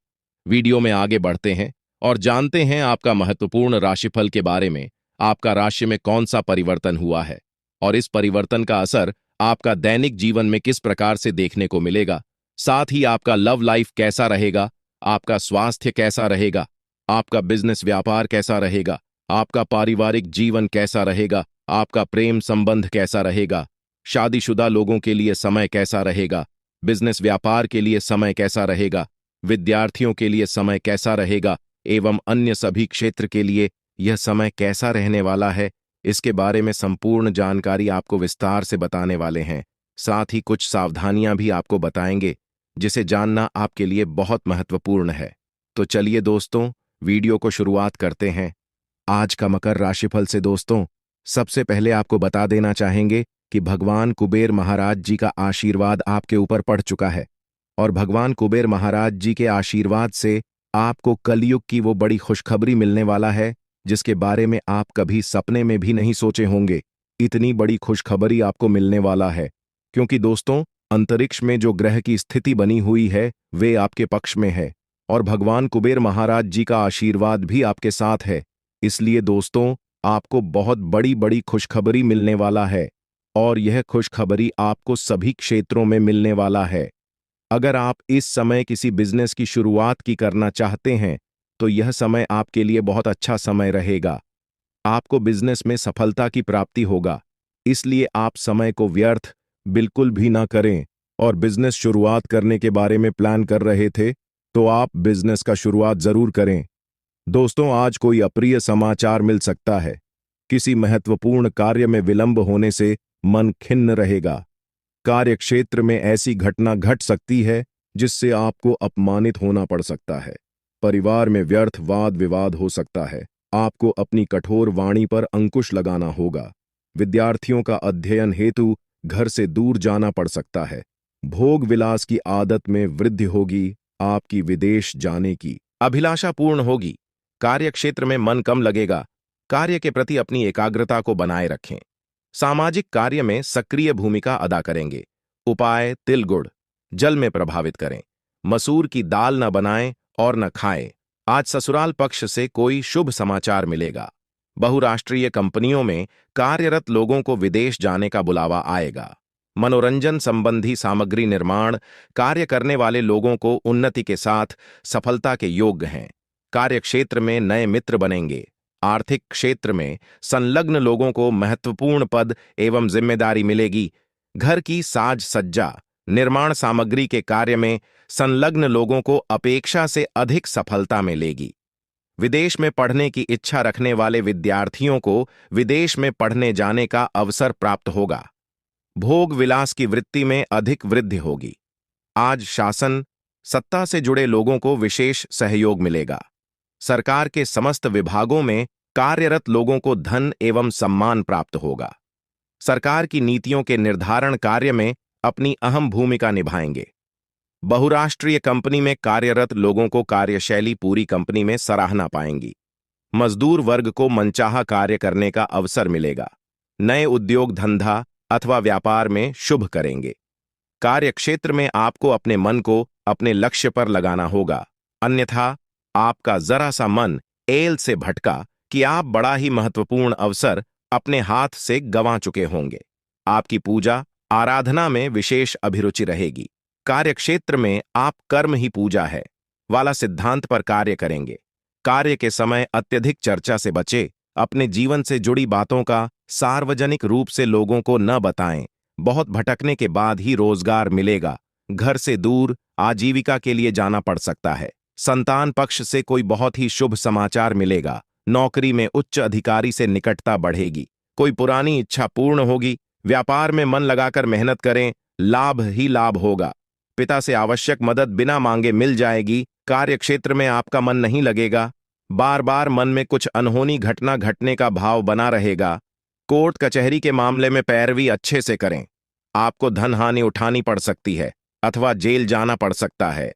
वीडियो में आगे बढ़ते हैं और जानते हैं आपका महत्वपूर्ण राशिफल के बारे में। आपका राशि में कौन सा परिवर्तन हुआ है और इस परिवर्तन का असर आपका दैनिक जीवन में किस प्रकार से देखने को मिलेगा। साथ ही आपका लव लाइफ कैसा रहेगा, आपका स्वास्थ्य कैसा रहेगा, आपका बिजनेस व्यापार कैसा रहेगा, आपका पारिवारिक जीवन कैसा रहेगा, आपका प्रेम संबंध कैसा रहेगा, शादीशुदा लोगों के लिए समय कैसा रहेगा, बिजनेस व्यापार के लिए समय कैसा रहेगा, विद्यार्थियों के लिए समय कैसा रहेगा एवं अन्य सभी क्षेत्र के लिए यह समय कैसा रहने वाला है। इसके बारे में संपूर्ण जानकारी आपको विस्तार से बताने वाले हैं। साथ ही कुछ सावधानियां भी आपको बताएंगे, जिसे जानना आपके लिए बहुत महत्वपूर्ण है। तो चलिए दोस्तों, वीडियो को शुरुआत करते हैं आज का मकर राशिफल से। दोस्तों, सबसे पहले आपको बता देना चाहेंगे कि भगवान कुबेर महाराज जी का आशीर्वाद आपके ऊपर पड़ चुका है और भगवान कुबेर महाराज जी के आशीर्वाद से आपको कलयुग की वो बड़ी खुशखबरी मिलने वाला है, जिसके बारे में आप कभी सपने में भी नहीं सोचे होंगे। इतनी बड़ी खुशखबरी आपको मिलने वाला है क्योंकि दोस्तों, अंतरिक्ष में जो ग्रह की स्थिति बनी हुई है वे आपके पक्ष में है और भगवान कुबेर महाराज जी का आशीर्वाद भी आपके साथ है। इसलिए दोस्तों, आपको बहुत बड़ी बड़ी खुशखबरी मिलने वाला है और यह खुशखबरी आपको सभी क्षेत्रों में मिलने वाला है। अगर आप इस समय किसी बिजनेस की शुरुआत की करना चाहते हैं तो यह समय आपके लिए बहुत अच्छा समय रहेगा। आपको बिजनेस में सफलता की प्राप्ति होगा, इसलिए आप समय को व्यर्थ बिल्कुल भी ना करें। और बिजनेस शुरुआत करने के बारे में प्लान कर रहे थे तो आप बिजनेस का शुरुआत जरूर करें। दोस्तों, आज कोई अप्रिय समाचार मिल सकता है। किसी महत्वपूर्ण कार्य में विलंब होने से मन खिन्न रहेगा। कार्य क्षेत्र में ऐसी घटना घट सकती है जिससे आपको अपमानित होना पड़ सकता है। परिवार में व्यर्थ वाद विवाद हो सकता है। आपको अपनी कठोर वाणी पर अंकुश लगाना होगा। विद्यार्थियों का अध्ययन हेतु घर से दूर जाना पड़ सकता है। भोग विलास की आदत में वृद्धि होगी। आपकी विदेश जाने की अभिलाषा पूर्ण होगी। कार्य क्षेत्र में मन कम लगेगा। कार्य के प्रति अपनी एकाग्रता को बनाए रखें। सामाजिक कार्य में सक्रिय भूमिका अदा करेंगे। उपाय: तिल गुड़ जल में प्रभावित करें। मसूर की दाल न बनाएं और न खाएं। आज ससुराल पक्ष से कोई शुभ समाचार मिलेगा। बहुराष्ट्रीय कंपनियों में कार्यरत लोगों को विदेश जाने का बुलावा आएगा। मनोरंजन संबंधी सामग्री निर्माण कार्य करने वाले लोगों को उन्नति के साथ सफलता के योग्य हैं। कार्यक्षेत्र में नए मित्र बनेंगे। आर्थिक क्षेत्र में संलग्न लोगों को महत्वपूर्ण पद एवं जिम्मेदारी मिलेगी। घर की साज सज्जा निर्माण सामग्री के कार्य में संलग्न लोगों को अपेक्षा से अधिक सफलता मिलेगी। विदेश में पढ़ने की इच्छा रखने वाले विद्यार्थियों को विदेश में पढ़ने जाने का अवसर प्राप्त होगा। भोग विलास की वृत्ति में अधिक वृद्धि होगी। आज शासन सत्ता से जुड़े लोगों को विशेष सहयोग मिलेगा। सरकार के समस्त विभागों में कार्यरत लोगों को धन एवं सम्मान प्राप्त होगा। सरकार की नीतियों के निर्धारण कार्य में अपनी अहम भूमिका निभाएंगे। बहुराष्ट्रीय कंपनी में कार्यरत लोगों को कार्यशैली पूरी कंपनी में सराहना पाएंगी। मजदूर वर्ग को मनचाहा कार्य करने का अवसर मिलेगा। नए उद्योग धंधा अथवा व्यापार में शुभ करेंगे। कार्यक्षेत्र में आपको अपने मन को अपने लक्ष्य पर लगाना होगा, अन्यथा आपका जरा सा मन एल से भटका कि आप बड़ा ही महत्वपूर्ण अवसर अपने हाथ से गंवा चुके होंगे। आपकी पूजा आराधना में विशेष अभिरुचि रहेगी। कार्यक्षेत्र में आप कर्म ही पूजा है। वाला सिद्धांत पर कार्य करेंगे। कार्य के समय अत्यधिक चर्चा से बचे, अपने जीवन से जुड़ी बातों का सार्वजनिक रूप से लोगों को न बताएं। बहुत भटकने के बाद ही रोजगार मिलेगा। घर से दूर आजीविका के लिए जाना पड़ सकता है। संतान पक्ष से कोई बहुत ही शुभ समाचार मिलेगा। नौकरी में उच्च अधिकारी से निकटता बढ़ेगी। कोई पुरानी इच्छा पूर्ण होगी। व्यापार में मन लगाकर मेहनत करें, लाभ ही लाभ होगा। पिता से आवश्यक मदद बिना मांगे मिल जाएगी। कार्य क्षेत्र में आपका मन नहीं लगेगा। बार बार मन में कुछ अनहोनी घटना घटने का भाव बना रहेगा। कोर्ट कचहरी के मामले में पैरवी अच्छे से करें। आपको धन हानि उठानी पड़ सकती है अथवा जेल जाना पड़ सकता है।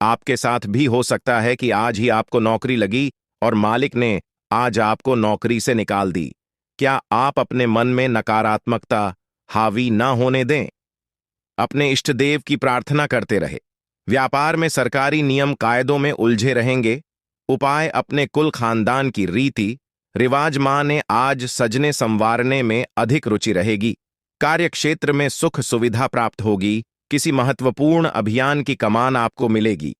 आपके साथ भी हो सकता है कि आज ही आपको नौकरी लगी और मालिक ने आज आपको नौकरी से निकाल दी। क्या आप अपने मन में नकारात्मकता हावी ना होने दें। अपने इष्ट देव की प्रार्थना करते रहे। व्यापार में सरकारी नियम कायदों में उलझे रहेंगे। उपाय अपने कुल खानदान की रीति रिवाज माने आज सजने संवारने में अधिक रुचि रहेगी। कार्य क्षेत्र में सुख सुविधा प्राप्त होगी। किसी महत्वपूर्ण अभियान की कमान आपको मिलेगी।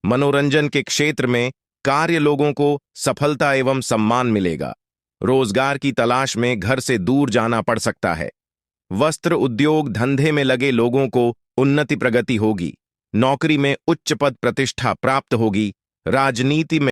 मनोरंजन के क्षेत्र में कार्य लोगों को सफलता एवं सम्मान मिलेगा। रोजगार की तलाश में घर से दूर जाना पड़ सकता है। वस्त्र उद्योग धंधे में लगे लोगों को उन्नति प्रगति होगी। नौकरी में उच्च पद प्रतिष्ठा प्राप्त होगी। राजनीति में